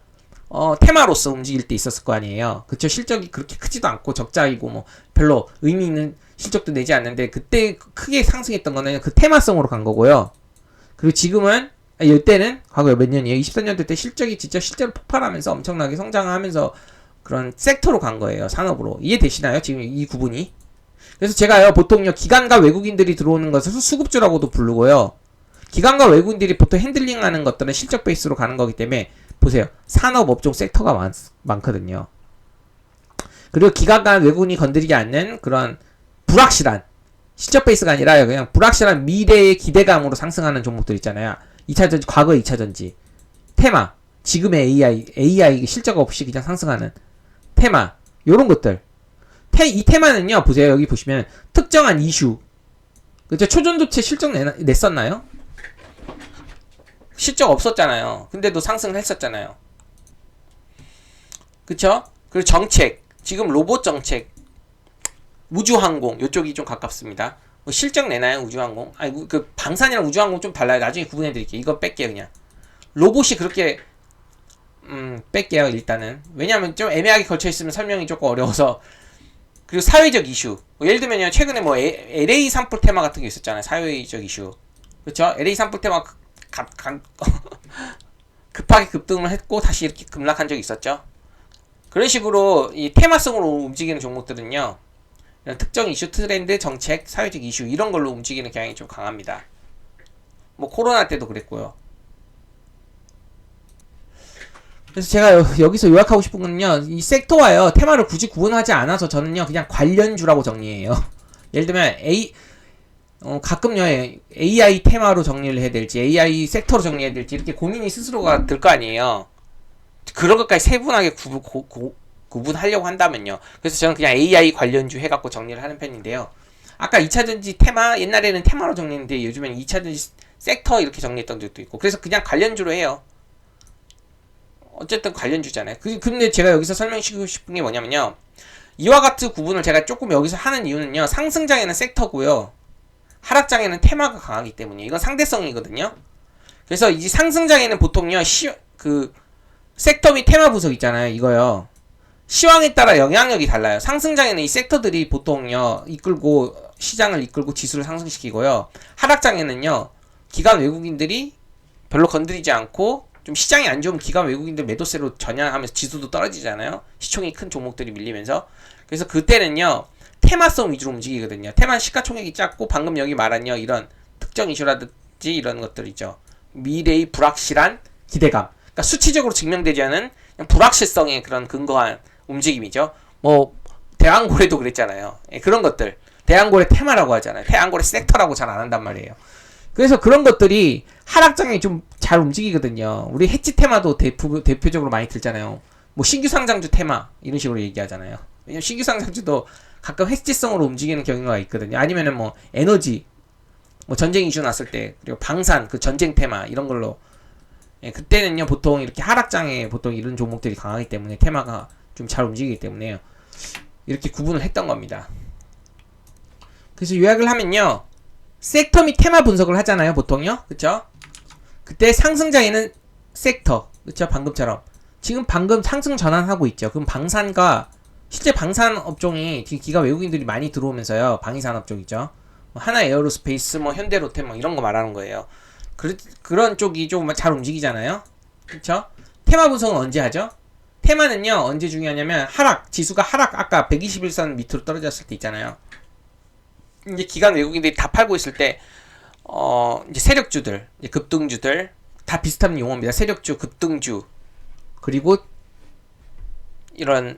테마로서 움직일 때 있었을 거 아니에요. 그쵸? 실적이 그렇게 크지도 않고 적자이고 뭐 별로 의미 있는 실적도 내지 않는데, 그때 크게 상승했던 거는 그 테마성으로 간 거고요. 그리고 지금은, 이때는 과거 몇 년이에요? 23년도 때 실적이 진짜 실제로 폭발하면서 엄청나게 성장하면서 그런 섹터로 간 거예요. 산업으로. 이해되시나요? 지금 이 구분이. 그래서 제가요, 보통요, 기관과 외국인들이 들어오는 것을 수급주라고도 부르고요. 기관과 외국인들이 보통 핸들링하는 것들은 실적 베이스로 가는 거기 때문에, 보세요. 산업, 업종, 섹터가 많거든요. 그리고 기관간 외국인이 건드리지 않는 그런 불확실한 시적 베이스가 아니라 그냥 불확실한 미래의 기대감으로 상승하는 종목들 있잖아요. 2차전지, 과거의 2차전지. 테마, 지금의 AI 실적 없이 그냥 상승하는 테마, 요런 것들. 이 테마는요, 보세요. 여기 보시면 특정한 이슈. 그죠? 초전도체 실적 냈었나요? 실적 없었잖아요. 근데도 상승을 했었잖아요. 그쵸? 그리고 정책. 지금 로봇 정책. 우주항공. 요쪽이 좀 가깝습니다. 뭐 실적 내나요? 우주항공? 아니, 그 방산이랑 우주항공 좀 달라요. 나중에 구분해드릴게요. 이거 뺄게요, 그냥. 로봇이 그렇게, 뺄게요, 일단은. 왜냐면 좀 애매하게 걸쳐있으면 설명이 조금 어려워서. 그리고 사회적 이슈. 뭐 예를 들면요, 최근에 뭐 LA 산불 테마 같은 게 있었잖아요. 사회적 이슈. 그쵸? LA 산불 테마 급하게 급등을 했고 다시 이렇게 급락한 적이 있었죠. 그런 식으로 이 테마성으로 움직이는 종목들은요, 이런 특정 이슈, 트렌드, 정책, 사회적 이슈 이런 걸로 움직이는 경향이 좀 강합니다. 뭐 코로나 때도 그랬고요. 그래서 제가 여기서 요약하고 싶은 건요, 이 섹터와요 테마를 굳이 구분하지 않아서 저는요 그냥 관련주라고 정리해요. 예를 들면 가끔요 AI 테마로 정리를 해야 될지 AI 섹터로 정리해야 될지 이렇게 고민이 스스로가 들 거 아니에요. 그런 것까지 세분하게 구분하려고 한다면요. 그래서 저는 그냥 AI 관련주 해갖고 정리를 하는 편인데요. 아까 2차전지 테마, 옛날에는 테마로 정리했는데 요즘엔 2차전지 섹터 이렇게 정리했던 적도 있고, 그래서 그냥 관련주로 해요. 어쨌든 관련주잖아요. 근데 제가 여기서 설명시키고 싶은 게 뭐냐면요, 이와 같은 구분을 제가 조금 여기서 하는 이유는요, 상승장에는 섹터고요, 하락장에는 테마가 강하기 때문이에요. 이건 상대성이거든요. 그래서 이 상승장에는 보통요, 섹터 및 테마 분석 있잖아요. 이거요. 시황에 따라 영향력이 달라요. 상승장에는 이 섹터들이 보통요, 시장을 이끌고 지수를 상승시키고요. 하락장에는요, 기관 외국인들이 별로 건드리지 않고, 좀 시장이 안 좋으면 기관 외국인들 매도세로 전향하면서 지수도 떨어지잖아요. 시총이 큰 종목들이 밀리면서. 그래서 그때는요, 테마성 위주로 움직이거든요. 테마 시가총액이 작고, 방금 여기 말한요, 이런 특정 이슈라든지 이런 것들 있죠. 미래의 불확실한 기대감. 그러니까 수치적으로 증명되지 않은 불확실성에 그런 근거한 움직임이죠. 뭐 대왕고래도 그랬잖아요. 그런 것들 대왕고래 테마라고 하잖아요. 대왕고래 섹터라고 잘 안 한단 말이에요. 그래서 그런 것들이 하락장에 좀 잘 움직이거든요. 우리 해치 테마도 대표적으로 많이 들잖아요. 뭐 신규 상장주 테마 이런 식으로 얘기하잖아요. 왜냐면 신규 상장주도 가끔 해치성으로 움직이는 경우가 있거든요. 아니면은 뭐 에너지, 뭐 전쟁 이슈 났을 때, 그리고 방산 그 전쟁 테마 이런 걸로, 그때는요 보통 이렇게 하락장에 보통 이런 종목들이 강하기 때문에 테마가 좀 잘 움직이기 때문에 이렇게 구분을 했던 겁니다. 그래서 요약을 하면요, 섹터 및 테마 분석을 하잖아요 보통요. 그쵸? 그때 상승장에는 섹터, 그쵸? 방금 상승 전환하고 있죠. 그럼 방산과 실제 방산 업종이 기가 외국인들이 많이 들어오면서요, 방위산업 쪽이죠. 하나 에어로스페이스, 뭐 현대로템 뭐 이런 거 말하는 거예요. 그런 쪽이 좀 잘 움직이잖아요. 그쵸? 테마 분석은 언제 하죠? 테마는요, 언제 중요하냐면, 지수가 아까 121선 밑으로 떨어졌을 때 있잖아요. 이제 기관 외국인들이 다 팔고 있을 때, 이제 세력주들, 이제 급등주들, 다 비슷한 용어입니다. 세력주, 급등주, 그리고 이런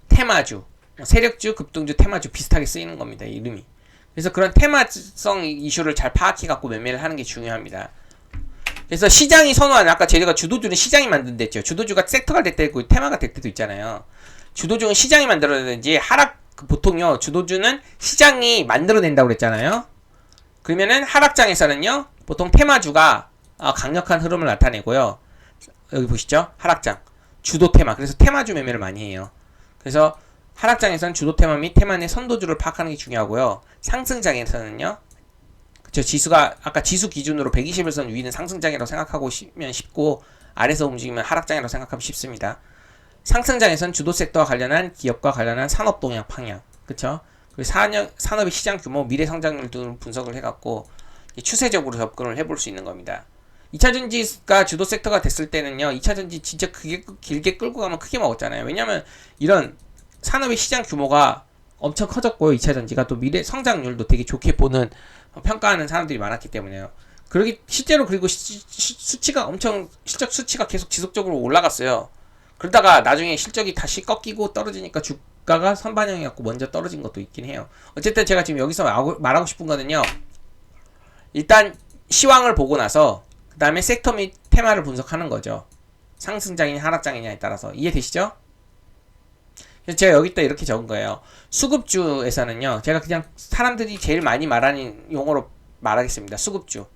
테마주, 세력주, 급등주, 테마주 비슷하게 쓰이는 겁니다. 이름이. 그래서 그런 테마성 이슈를 잘 파악해갖고 매매를 하는 게 중요합니다. 그래서 시장이 선호하는, 아까 제가 주도주는 시장이 만든댔죠. 주도주가 섹터가 될 때도 있고 테마가 될 때도 있잖아요. 주도주는 시장이 만들어내든지, 보통요 주도주는 시장이 만들어낸다고 그랬잖아요. 그러면은 하락장에서는요 보통 테마주가 강력한 흐름을 나타내고요. 여기 보시죠, 하락장 주도 테마. 그래서 테마주 매매를 많이 해요. 그래서 하락장에서는 주도 테마 및 테마 내 선도주를 파악하는 게 중요하고요. 상승장에서는요, 그쵸, 지수가 아까 지수 기준으로 121선 위는 상승장이라고 생각하면 쉽고, 아래서 움직이면 하락장이라고 생각하면 쉽습니다. 상승장에서는 주도 섹터와 관련한 기업과 관련한 산업 동향 방향, 그쵸? 그리고 산업의 시장 규모, 미래 성장률 등을 분석을 해갖고 추세적으로 접근을 해볼 수 있는 겁니다. 2차전지가 주도 섹터가 됐을 때는요, 2차전지 진짜 길게 끌고 가면 크게 먹었잖아요. 왜냐면 이런 산업의 시장 규모가 엄청 커졌고요. 2차전지가 또 미래 성장률도 되게 좋게 보는, 평가하는 사람들이 많았기 때문에요. 실제로 그리고 수치가 실적 수치가 계속 지속적으로 올라갔어요. 그러다가 나중에 실적이 다시 꺾이고 떨어지니까 주가가 선반영해갖고 먼저 떨어진 것도 있긴 해요. 어쨌든 제가 지금 여기서 말하고 싶은 거는요. 일단 시황을 보고 나서 그 다음에 섹터 및 테마를 분석하는 거죠. 상승장이냐 하락장이냐에 따라서. 이해되시죠? 그래서 제가 여기다 이렇게 적은 거예요. 수급주에서는요. 제가 그냥 사람들이 제일 많이 말하는 용어로 말하겠습니다. 수급주.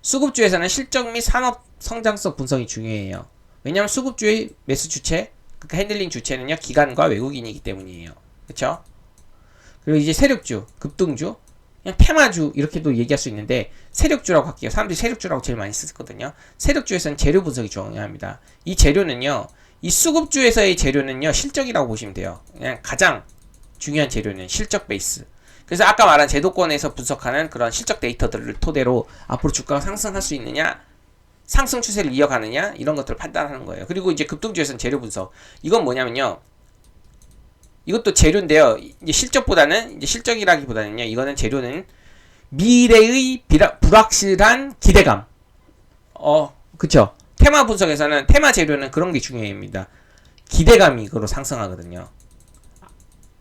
수급주에서는 실적 및 산업 성장성 분석이 중요해요. 왜냐하면 수급주의 매수 주체, 그러니까 핸들링 주체는요. 기관과 외국인이기 때문이에요. 그렇죠? 그리고 이제 세력주, 급등주, 그냥 테마주 이렇게도 얘기할 수 있는데 세력주라고 할게요. 사람들이 세력주라고 제일 많이 쓰거든요. 세력주에서는 재료 분석이 중요합니다. 이 재료는요. 이 수급주에서의 재료는요. 실적이라고 보시면 돼요. 그냥 가장 중요한 재료는 실적 베이스. 그래서 아까 말한 제도권에서 분석하는 그런 실적 데이터들을 토대로 앞으로 주가가 상승할 수 있느냐, 상승 추세를 이어가느냐 이런 것들을 판단하는 거예요. 그리고 이제 급등주에서는 재료 분석. 이건 뭐냐면요. 이것도 재료인데요. 이제 실적보다는 이제 실적이라기보다는요. 이거는 재료는 미래의 불확실한 기대감. 그쵸. 테마 분석에서는 테마 재료는 그런 게 중요합니다. 기대감이 이거로 상승하거든요.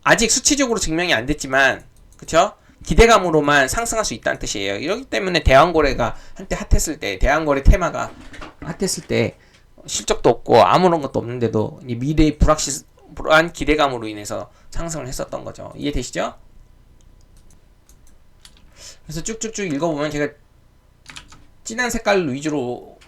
아직 수치적으로 증명이 안 됐지만, 그쵸? 기대감으로만 상승할 수 있다는 뜻이에요. 이렇기 때문에 대왕거래가 한때 핫했을 때, 대왕거래 테마가 핫했을 때 실적도 없고 아무런 것도 없는데도 이 미래의 불확실한 기대감으로 인해서 상승을 했었던 거죠. 이해되시죠? 그래서 쭉쭉쭉 읽어보면 제가 진한 색깔 위주로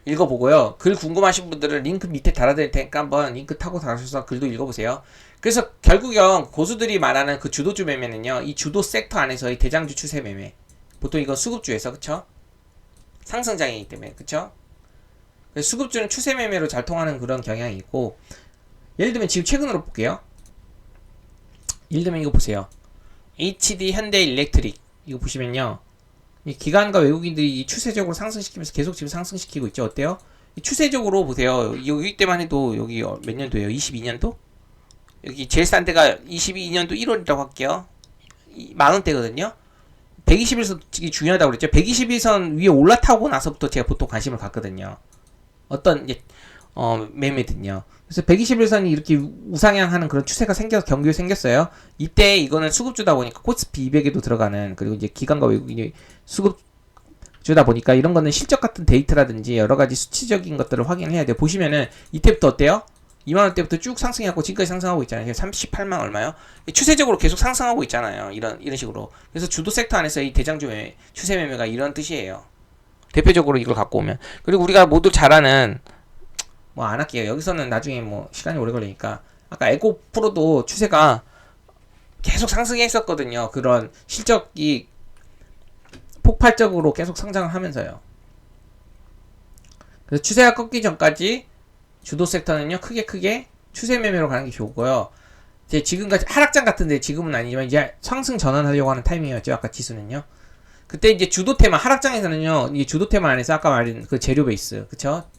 읽어보고요. 글 궁금하신 분들은 링크 밑에 달아드릴 테니까 한번 링크 타고 달아주셔서 글도 읽어보세요. 그래서 결국은 고수들이 말하는 그 주도주 매매는요. 이 주도 섹터 안에서의 대장주 추세 매매. 보통 이건 수급주에서 그쵸? 상승장이기 때문에 그쵸? 그래서 수급주는 추세 매매로 잘 통하는 그런 경향이 있고 예를 들면 지금 최근으로 볼게요. 예를 들면 이거 보세요. HD 현대일렉트릭 이거 보시면요. 이 기관과 외국인들이 추세적으로 상승시키면서 계속 지금 상승시키고 있죠. 어때요? 추세적으로 보세요. 여기 때만 해도 여기 몇 년도예요? 22년도? 여기 제일 싼 데가 22년도 1월이라고 할게요. 만원대거든요. 121선 중요하다고 그랬죠. 121선 위에 올라타고 나서부터 제가 보통 관심을 갖거든요. 어떤 이제 매매든요. 그래서 121선이 이렇게 우상향하는 그런 추세가 경기에 생겼어요. 이때 이거는 수급주다 보니까 코스피 200에도 들어가는 그리고 이제 기관과 외국인이 수급주다 보니까 이런 거는 실적 같은 데이터라든지 여러 가지 수치적인 것들을 확인을 해야 돼요. 보시면은 이때부터 어때요? 2만원대부터 쭉 상승해갖고 지금까지 상승하고 있잖아요. 38만 얼마요? 추세적으로 계속 상승하고 있잖아요. 이런 식으로. 그래서 주도 섹터 안에서 이 대장주 매매, 추세 매매가 이런 뜻이에요. 대표적으로 이걸 갖고 오면. 그리고 우리가 모두 잘 아는 뭐 안 할게요. 여기서는 나중에 뭐 시간이 오래 걸리니까 아까 에코프로도 추세가 계속 상승했었거든요. 그런 실적이 폭발적으로 계속 성장을 하면서요. 그래서 추세가 꺾기 전까지 주도 섹터는요 크게 추세 매매로 가는 게 좋고요. 이제 지금까지 하락장 같은데 지금은 아니지만 이제 상승 전환하려고 하는 타이밍이었죠. 아까 지수는요. 그때 이제 주도 테마 하락장에서는요 이 주도 테마 안에서 아까 말한 그 재료 베이스 그쵸?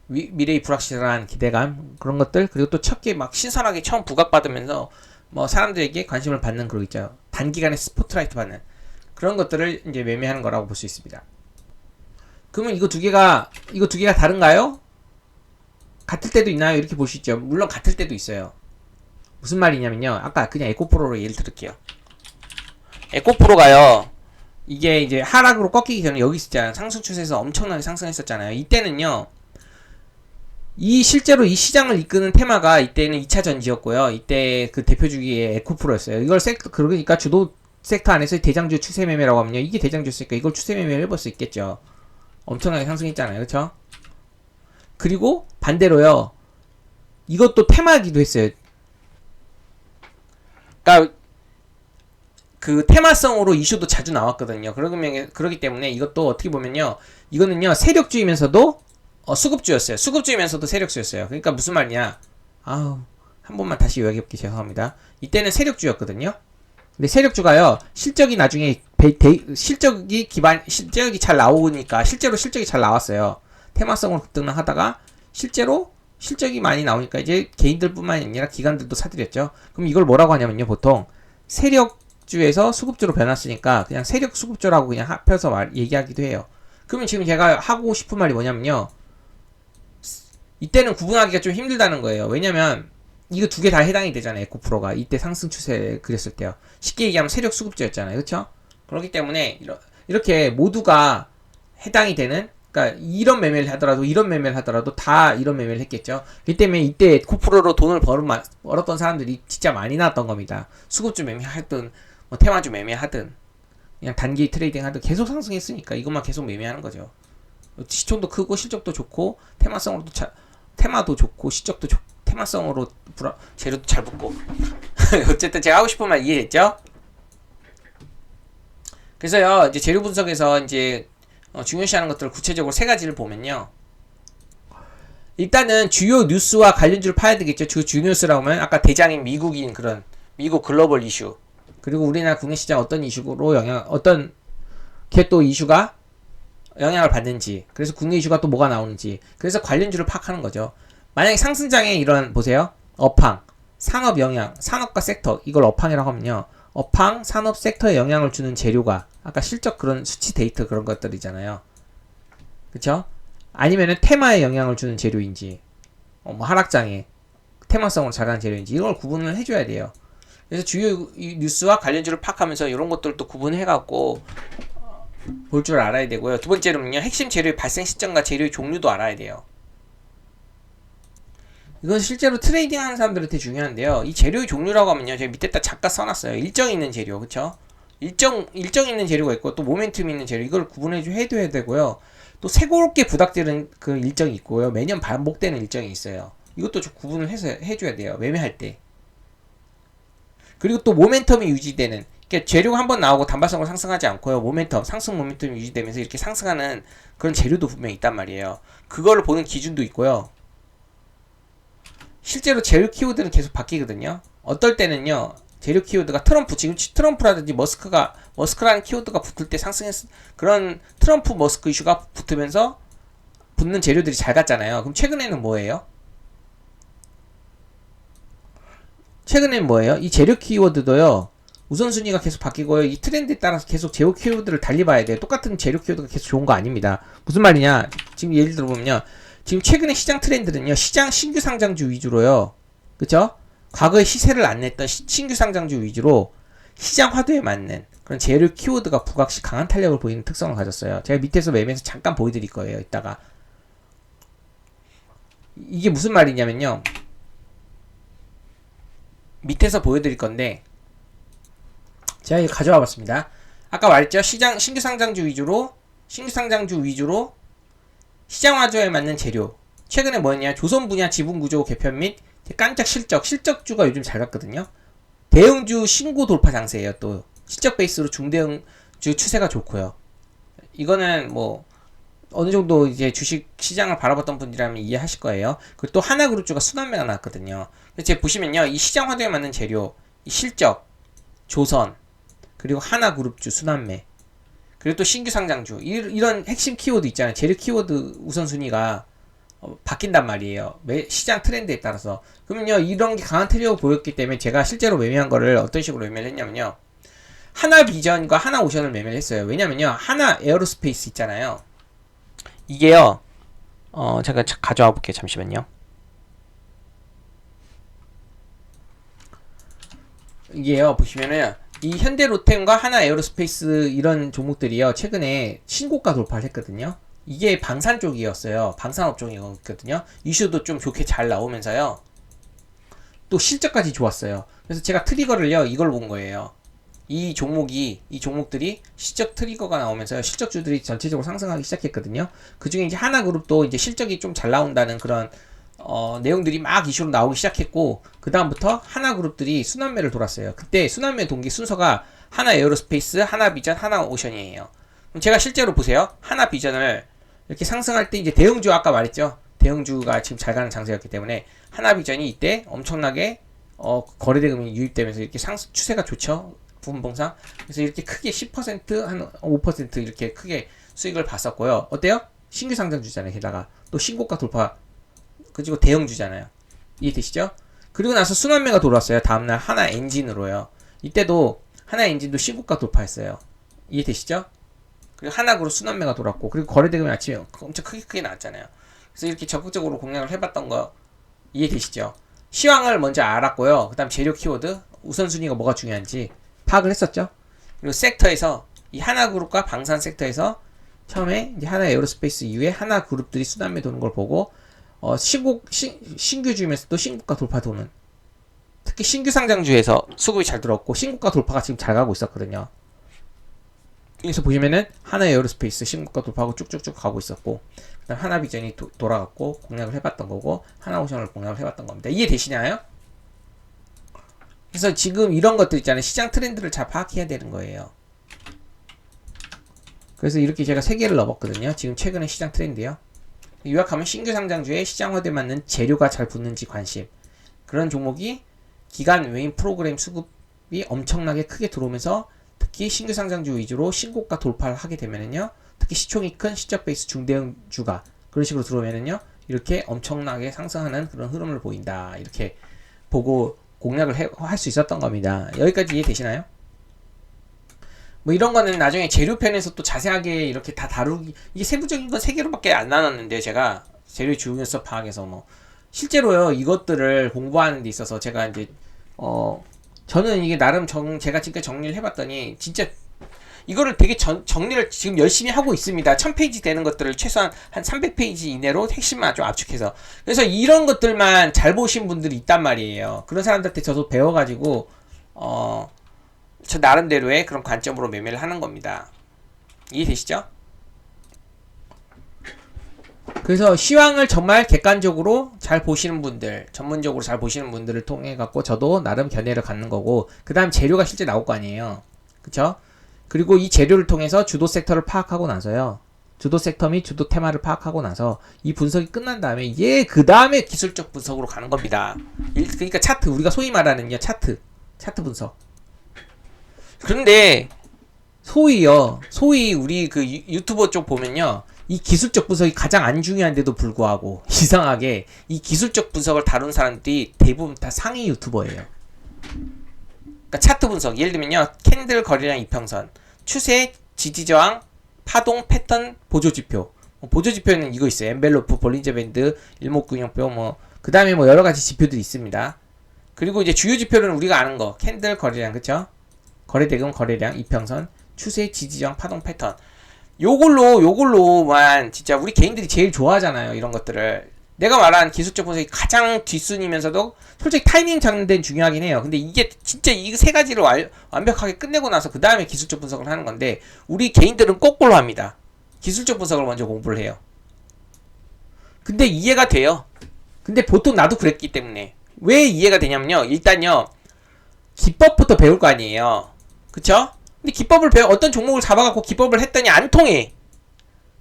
미래의 불확실한 기대감 그런 것들 그리고 또 첫게 막 신선하게 처음 부각받으면서 뭐 사람들에게 관심을 받는 그런 거 있죠. 단기간에 스포트라이트 받는 그런 것들을 이제 매매하는 거라고 볼 수 있습니다. 그러면 이거 두 개가 다른가요? 같을 때도 있나요? 이렇게 볼 수 있죠. 물론 같을 때도 있어요. 무슨 말이냐면요. 아까 그냥 에코프로로 예를 들을게요. 에코프로가요. 이게 이제 하락으로 꺾이기 전에 여기 있었잖아요. 상승 추세에서 엄청나게 상승했었잖아요. 이때는요. 실제로 이 시장을 이끄는 테마가 이때는 2차 전지였고요. 이때 그 대표 주기의 에코프로였어요. 이걸 그러니까 주도 섹터 안에서의 대장주 추세 매매라고 하면요. 이게 대장주였으니까 이걸 추세 매매를 해볼 수 있겠죠. 엄청나게 상승했잖아요. 그렇죠? 그리고 반대로요. 이것도 테마이기도 했어요. 그러니까 그 테마성으로 이슈도 자주 나왔거든요. 그러기 때문에 이것도 어떻게 보면요. 이거는요. 세력주이면서도 수급주였어요. 수급주이면서도 세력주였어요. 그러니까 무슨 말이냐. 한 번만 다시 이야기해볼게요. 죄송합니다. 이때는 세력주였거든요. 근데 세력주가요. 실적이 나중에 실적이 잘 나오니까 실제로 실적이 잘 나왔어요. 테마성으로 급등하다가 실제로 실적이 많이 나오니까 이제 개인들뿐만 아니라 기관들도 사들였죠. 그럼 이걸 뭐라고 하냐면요. 보통 세력주에서 수급주로 변했으니까 그냥 세력 수급주라고 그냥 합해서 얘기하기도 해요. 그러면 지금 제가 하고 싶은 말이 뭐냐면요. 이때는 구분하기가 좀 힘들다는 거예요. 왜냐면 이거 두 개 다 해당이 되잖아요. 에코프로가 이때 상승 추세 그렸을 때요. 쉽게 얘기하면 세력 수급주였잖아요. 그렇죠? 그렇기 때문에 이렇게 모두가 해당이 되는, 그러니까 이런 매매를 하더라도 이런 매매를 하더라도 다 이런 매매를 했겠죠. 그렇기 때문에 이때 에코프로로 돈을 벌었던 사람들이 진짜 많이 나왔던 겁니다. 수급주 매매하든 뭐 테마주 매매하든 그냥 단기 트레이딩 하든 계속 상승했으니까 이것만 계속 매매하는 거죠. 시총도 크고 실적도 좋고 테마성으로도 테마도 좋고 실적도 좋고 테마성으로 재료도 잘 붙고 어쨌든 제가 하고 싶은 말 이해됐죠? 그래서요 이제 재료 분석에서 이제 중요시하는 것들을 구체적으로 세 가지를 보면요. 일단은 주요 뉴스와 관련주를 파야 되겠죠. 주요 뉴스라고 하면 아까 대장인 미국인 그런 미국 글로벌 이슈, 그리고 우리나라 국내 시장 어떤 이슈로 어떤 게 또 이슈가 영향을 받는지, 그래서 국내 이슈가 또 뭐가 나오는지, 그래서 관련주를 파악하는 거죠. 만약에 상승장에 이런 보세요. 업황, 산업 영향, 산업과 섹터, 이걸 업황이라고 하면요. 업황, 산업 섹터에 영향을 주는 재료가 아까 실적 그런 수치 데이터 그런 것들이잖아요. 그쵸? 아니면은 테마에 영향을 주는 재료인지, 뭐 하락장에 테마성으로 자라는 재료인지 이걸 구분을 해줘야 돼요. 그래서 주요 뉴스와 관련주를 파악하면서 이런 것들도 구분해갖고 볼 줄 알아야 되고요. 두 번째로는요, 핵심 재료의 발생 시점과 재료의 종류도 알아야 돼요. 이건 실제로 트레이딩 하는 사람들한테 중요한데요. 이 재료의 종류라고 하면요, 제가 밑에다 잠깐 써놨어요. 일정 있는 재료, 그쵸? 일정 있는 재료가 있고, 또 모멘텀 있는 재료, 이걸 해둬야 되고요. 또 새롭게 부닥치는 그 일정이 있고요. 매년 반복되는 일정이 있어요. 이것도 좀 구분을 해줘야 돼요. 매매할 때. 그리고 또 모멘텀이 유지되는, 그러니까 재료가 한번 나오고 단발성으로 상승하지 않고요. 상승 모멘텀이 유지되면서 이렇게 상승하는 그런 재료도 분명히 있단 말이에요. 그거를 보는 기준도 있고요. 실제로 재료 키워드는 계속 바뀌거든요. 어떨 때는요, 재료 키워드가 지금 트럼프라든지 머스크라는 키워드가 붙을 때 그런 트럼프 머스크 이슈가 붙으면서 붙는 재료들이 잘 갔잖아요. 그럼 최근에는 뭐예요? 이 재료 키워드도요, 우선순위가 계속 바뀌고요. 이 트렌드에 따라서 계속 재료 키워드를 달리 봐야 돼요. 똑같은 재료 키워드가 계속 좋은 거 아닙니다. 무슨 말이냐? 지금 예를 들어보면요. 지금 최근에 시장 트렌드는요, 시장 신규 상장주 위주로요. 그쵸? 과거에 시세를 안 냈던 신규 상장주 위주로 시장 화두에 맞는 그런 재료 키워드가 부각시 강한 탄력을 보이는 특성을 가졌어요. 제가 밑에서 매매에서 잠깐 보여드릴 거예요. 이따가. 이게 무슨 말이냐면요. 밑에서 보여드릴 건데, 제가 이거 가져와 봤습니다. 아까 말했죠? 신규 상장주 위주로 시장 화두에 맞는 재료. 최근에 뭐였냐? 조선 분야 지분 구조 개편 및 깜짝 실적주가 요즘 잘 갔거든요. 대형주 신고 돌파 장세예요. 또 실적 베이스로 중대형주 추세가 좋고요. 이거는 뭐 어느 정도 이제 주식 시장을 바라봤던 분들이라면 이해하실 거예요. 그리고 또 하나그룹주가 순환매가 나왔거든요. 제가 보시면요, 이 시장 화두에 맞는 재료, 이 실적, 조선, 그리고 하나그룹주 순환매, 그리고 또 신규 상장주, 이런 핵심 키워드 있잖아요. 재료 키워드 우선순위가 바뀐단 말이에요. 시장 트렌드에 따라서. 그러면요, 이런 게 강한 트리오가 보였기 때문에 제가 실제로 매매한 거를 어떤 식으로 매매를 했냐면요, 하나비전과 하나오션을 매매를 했어요. 왜냐면요, 하나 에어로스페이스 있잖아요. 이게요, 제가 가져와 볼게요. 잠시만요. 이게요, 보시면은 이 현대로템과 하나에어로스페이스 이런 종목들이요, 최근에 신고가 돌파를 했거든요. 이게 방산 쪽이었어요. 방산업 쪽이었거든요. 이슈도 좀 좋게 잘 나오면서요, 또 실적까지 좋았어요. 그래서 제가 트리거를요, 이걸 본 거예요. 이 종목들이 실적 트리거가 나오면서 실적주들이 전체적으로 상승하기 시작했거든요. 그 중에 이제 하나그룹도 이제 실적이 좀 잘 나온다는 그런 내용들이 막 이슈로 나오기 시작했고, 그 다음부터 하나그룹들이 순환매를 돌았어요. 그때 순환매 동기 순서가 하나에어로스페이스, 하나비전, 하나오션이에요. 그럼 제가 실제로 보세요. 하나비전을 이렇게 상승할 때 이제 대형주, 아까 말했죠. 대형주가 지금 잘 가는 장세였기 때문에 하나비전이 이때 엄청나게 거래대금이 유입되면서 이렇게 추세가 좋죠. 분봉상. 그래서 이렇게 크게 10%, 한 5% 이렇게 크게 수익을 봤었고요. 어때요? 신규 상장주잖아요. 게다가 또 신고가 돌파, 그리고 대형주잖아요. 이해되시죠? 그리고 나서 순환매가 돌아왔어요. 다음날 하나 엔진으로요. 이때도 하나 엔진도 신고가 돌파했어요. 이해되시죠? 그리고 하나그룹 순환매가 돌았고, 그리고 거래대금이 아침에 엄청 크게 나왔잖아요. 그래서 이렇게 적극적으로 공략을 해봤던 거 이해되시죠? 시황을 먼저 알았고요. 그 다음 재료 키워드, 우선순위가 뭐가 중요한지 파악을 했었죠. 그리고 섹터에서 이 하나그룹과 방산 섹터에서 처음에 이제 하나 에어로스페이스 이후에 하나 그룹들이 수남에 도는 걸 보고 신규주면서도 신고가 돌파 도는, 특히 신규 상장주에서 수급이 잘 들어왔고 신고가 돌파가 지금 잘 가고 있었거든요. 그래서 보시면은 하나 에어로스페이스 신고가 돌파하고 쭉쭉쭉 가고 있었고, 그다음 하나비전이 돌아갔고 공략을 해봤던 거고, 하나오션을 공략을 해봤던 겁니다. 이해되시나요? 그래서 지금 이런 것들 있잖아요. 시장 트렌드를 잘 파악해야 되는 거예요. 그래서 이렇게 제가 3개를 넣어봤거든요. 지금 최근에 시장 트렌드요. 요약하면 신규 상장주에 시장화돼 맞는 재료가 잘 붙는지 관심. 그런 종목이 기간 외인 프로그램 수급이 엄청나게 크게 들어오면서 특히 신규 상장주 위주로 신고가 돌파를 하게 되면은요, 특히 시총이 큰 시적 베이스 중대형주가 그런 식으로 들어오면은요, 이렇게 엄청나게 상승하는 그런 흐름을 보인다. 이렇게 보고 공략을 할 수 있었던 겁니다. 여기까지 이해되시나요? 뭐 이런 거는 나중에 재료편에서 또 자세하게 이렇게 다 다루기, 이게 세부적인 건 3개로밖에 안 나눴는데, 제가 재료 주요서 파악해서 뭐 실제로요 이것들을 공부하는 데 있어서 제가 이제 저는 이게 나름 제가 지금까지 정리를 해봤더니 진짜 이거를 되게 정리를 지금 열심히 하고 있습니다. 1000페이지 되는 것들을 최소한 한 300페이지 이내로 핵심만 좀 압축해서. 그래서 이런 것들만 잘 보신 분들이 있단 말이에요. 그런 사람들한테 저도 배워가지고 저 나름대로의 그런 관점으로 매매를 하는 겁니다. 이해되시죠? 그래서 시황을 정말 객관적으로 잘 보시는 분들, 전문적으로 잘 보시는 분들을 통해 갖고 저도 나름 견해를 갖는 거고, 그 다음 재료가 실제 나올 거 아니에요. 그쵸? 그리고 이 재료를 통해서 주도 섹터를 파악하고 나서요, 주도 섹터 및 주도 테마를 파악하고 나서 이 분석이 끝난 다음에 그 다음에 기술적 분석으로 가는 겁니다. 그러니까 차트, 우리가 소위 말하는요 차트 분석. 그런데 소위 우리 그 유튜버 쪽 보면요, 이 기술적 분석이 가장 안 중요한데도 불구하고 이상하게 이 기술적 분석을 다룬 사람들이 대부분 다 상위 유튜버예요. 그러니까 차트 분석, 예를 들면요, 캔들 거래량 이평선, 추세, 지지저항, 파동, 패턴, 보조지표. 보조지표는 이거 있어요. 엔벨로프, 볼린저 밴드, 일목균형표, 그 다음에 여러가지 지표들이 있습니다. 그리고 이제 주요 지표는 우리가 아는 거, 캔들 거래량, 그쵸? 거래대금 거래량 이평선, 추세, 지지저항, 파동, 패턴. 요걸로만 진짜 우리 개인들이 제일 좋아하잖아요. 이런 것들을. 내가 말한 기술적 분석이 가장 뒷순이면서도 솔직히 타이밍 잡는 데는 중요하긴 해요. 근데 이게 진짜 이 3가지를 완벽하게 끝내고 나서 그 다음에 기술적 분석을 하는 건데, 우리 개인들은 거꾸로 합니다. 기술적 분석을 먼저 공부를 해요. 근데 이해가 돼요. 근데 보통 나도 그랬기 때문에. 왜 이해가 되냐면요, 일단요 기법부터 배울 거 아니에요. 그쵸? 근데 기법을 어떤 종목을 잡아갖고 기법을 했더니 안 통해.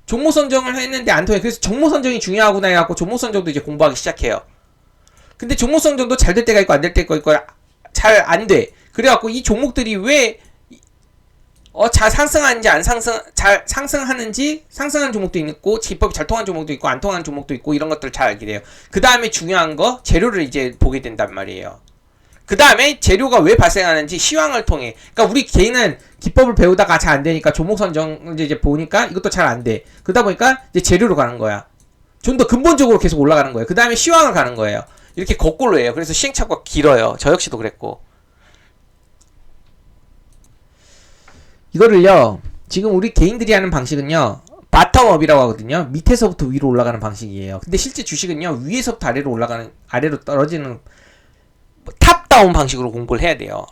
종목 선정을 했는데 안 통해. 그래서 종목 선정이 중요하구나 해갖고 종목 선정도 이제 공부하기 시작해요. 근데 종목 선정도 잘 될 때가 있고 안 될 때가 있고 잘 안 돼. 그래갖고 이 종목들이 왜 잘 상승하는지 잘 상승하는지, 상승하는 종목도 있고 기법이 잘 통한 종목도 있고 안 통하는 종목도 있고, 이런 것들을 잘 알게 돼요. 그 다음에 중요한 거 재료를 이제 보게 된단 말이에요. 그 다음에 재료가 왜 발생하는지 시황을 통해. 그러니까 우리 개인은 기법을 배우다가 잘 안 되니까 종목 선정 이제 보니까 이것도 잘 안 돼. 그러다 보니까 이제 재료로 가는 거야. 좀 더 근본적으로 계속 올라가는 거예요. 그 다음에 시황을 가는 거예요. 이렇게 거꾸로 해요. 그래서 시행착오가 길어요. 저 역시도 그랬고. 이거를요, 지금 우리 개인들이 하는 방식은요, 바텀업이라고 하거든요. 밑에서부터 위로 올라가는 방식이에요. 근데 실제 주식은요, 위에서부터 아래로 떨어지는 탑다운 방식으로 공부를 해야 돼요.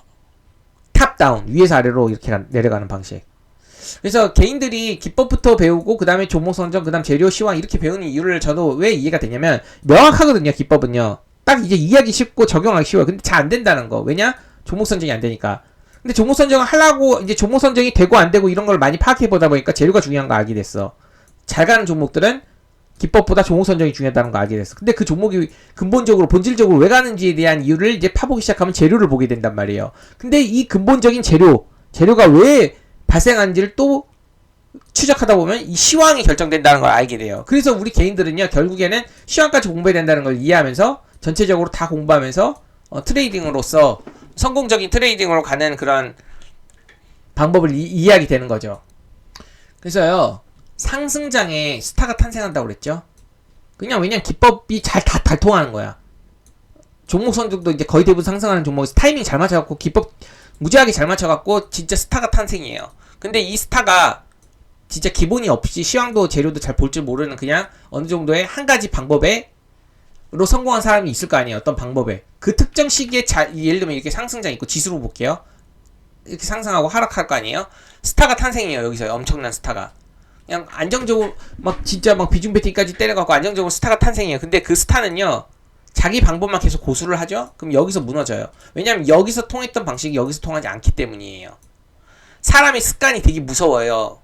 탑다운, 위에서 아래로 이렇게 내려가는 방식. 그래서 개인들이 기법부터 배우고 그 다음에 종목 선정, 그 다음 재료 시황 이렇게 배우는 이유를 저도 왜 이해가 되냐면, 명확하거든요. 기법은요 딱 이제 이해하기 쉽고 적용하기 쉬워요. 근데 잘 안 된다는 거. 왜냐? 종목 선정이 안 되니까. 근데 종목 선정을 하려고 이제 종목 선정이 되고 안 되고 이런 걸 많이 파악해 보다 보니까 재료가 중요한 거 알게 됐어. 잘 가는 종목들은 기법보다 종목 선정이 중요하다는 거 알게 됐어. 근데 그 종목이 근본적으로 본질적으로 왜 가는지에 대한 이유를 이제 파보기 시작하면 재료를 보게 된단 말이에요. 근데 이 근본적인 재료가 왜 발생하는지를 또 추적하다 보면 이 시황이 결정된다는 걸 알게 돼요. 그래서 우리 개인들은요, 결국에는 시황까지 공부해야 된다는 걸 이해하면서 전체적으로 다 공부하면서 트레이딩으로서 성공적인 트레이딩으로 가는 그런 방법을 이해하게 되는 거죠. 그래서요, 상승장에 스타가 탄생한다고 그랬죠. 그냥 왜냐면 기법이 잘 통하는 거야. 종목 선정도 이제 거의 대부분 상승하는 종목에서 타이밍 잘 맞춰갖고 기법 무지하게 잘 맞춰갖고 진짜 스타가 탄생이에요. 근데 이 스타가 진짜 기본이 없이 시황도 재료도 잘 볼 줄 모르는 그냥 어느 정도의 한 가지 방법으로 성공한 사람이 있을 거 아니에요. 어떤 방법에. 그 특정 시기에 예를 들면 이렇게 상승장 있고 지수로 볼게요. 이렇게 상승하고 하락할 거 아니에요. 스타가 탄생이에요. 여기서 엄청난 스타가. 그냥 안정적으로 막 진짜 막 비중 배팅까지 때려갖고 안정적으로 스타가 탄생해요. 근데 그 스타는요. 자기 방법만 계속 고수를 하죠? 그럼 여기서 무너져요. 왜냐면 여기서 통했던 방식이 여기서 통하지 않기 때문이에요. 사람의 습관이 되게 무서워요.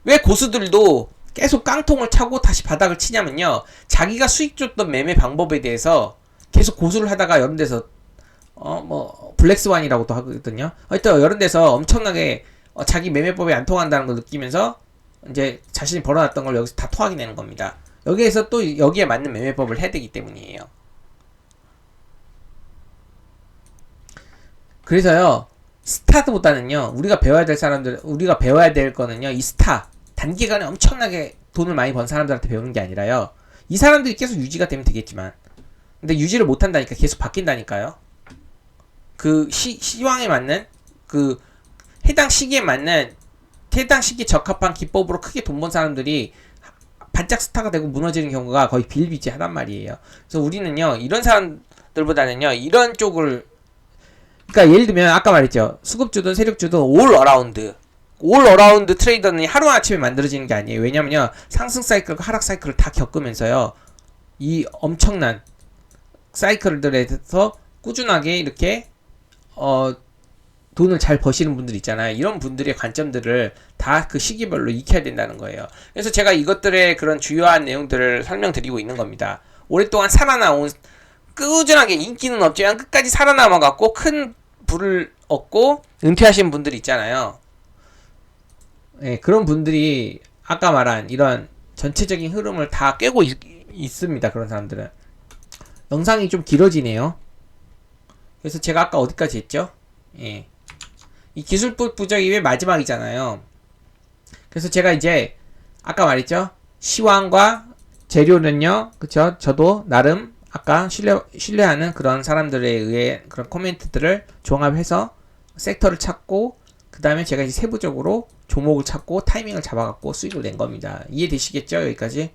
왜 고수들도 계속 깡통을 차고 다시 바닥을 치냐면요. 자기가 수익 줬던 매매 방법에 대해서 계속 고수를 하다가 이런 데서 블랙스완이라고도 하거든요. 하여튼 이런 데서 엄청나게 자기 매매법이 안 통한다는 걸 느끼면서 이제 자신이 벌어놨던 걸 여기서 다 토하게 되는 겁니다. 여기에서 또 여기에 맞는 매매법을 해야 되기 때문이에요. 그래서요. 스타트보다는요. 우리가 배워야 될 거는요. 이 스타 단기간에 엄청나게 돈을 많이 번 사람들한테 배우는 게 아니라요. 이 사람들이 계속 유지가 되면 되겠지만 근데 유지를 못 한다니까 계속 바뀐다니까요. 그 시황에 맞는 그 해당 시기에 적합한 기법으로 크게 돈 번 사람들이 반짝 스타가 되고 무너지는 경우가 거의 비일비재하단 말이에요. 그래서 우리는요. 이런 사람들보다는요. 이런 쪽을 그러니까 예를 들면 아까 말했죠. 수급주든 세력주든 올 어라운드 트레이더는 하루아침에 만들어지는 게 아니에요. 왜냐면요. 상승 사이클과 하락 사이클을 다 겪으면서요. 이 엄청난 사이클들에서 꾸준하게 이렇게 돈을 잘 버시는 분들 있잖아요. 이런 분들의 관점들을 다 그 시기별로 익혀야 된다는 거예요. 그래서 제가 이것들의 그런 주요한 내용들을 설명드리고 있는 겁니다. 오랫동안 살아나온 꾸준하게 인기는 없지만 끝까지 살아남아갖고 큰 부를 얻고 은퇴하신 분들 있잖아요. 네, 그런 분들이 아까 말한 이런 전체적인 흐름을 다 깨고 있습니다. 그런 사람들은. 영상이 좀 길어지네요. 그래서 제가 아까 어디까지 했죠? 예. 이 기술법 부적이 왜 마지막이잖아요. 그래서 제가 이제 아까 말했죠? 시황과 재료는요. 그쵸? 저도 나름 아까 신뢰하는 그런 사람들에 의해 그런 코멘트들을 종합해서 섹터를 찾고 그 다음에 제가 이제 세부적으로 종목을 찾고 타이밍을 잡아갖고 수익을 낸 겁니다. 이해되시겠죠? 여기까지?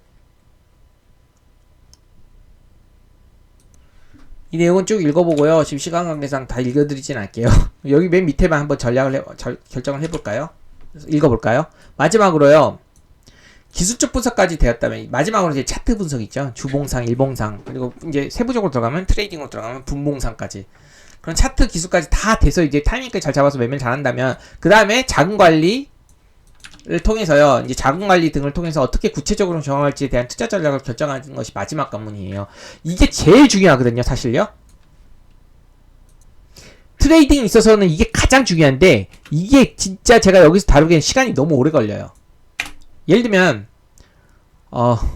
이 내용은 쭉 읽어보고요. 지금 시간 관계상 다 읽어드리진 않을게요. 여기 맨 밑에만 한번 결정을 해볼까요? 읽어볼까요? 마지막으로요. 기술적 분석까지 되었다면 마지막으로 이제 차트 분석 있죠. 주봉상, 일봉상 그리고 이제 세부적으로 들어가면 트레이딩으로 들어가면 분봉상까지 그런 차트 기술까지 다 돼서 이제 타이밍까지 잘 잡아서 매매를 잘한다면 그 다음에 자금 관리를 통해서요. 이제 자금 관리 등을 통해서 어떻게 구체적으로 정할지에 대한 투자 전략을 결정하는 것이 마지막 관문이에요. 이게 제일 중요하거든요. 사실요. 트레이딩에 있어서는 이게 가장 중요한데 이게 진짜 제가 여기서 다루기엔 시간이 너무 오래 걸려요. 예를 들면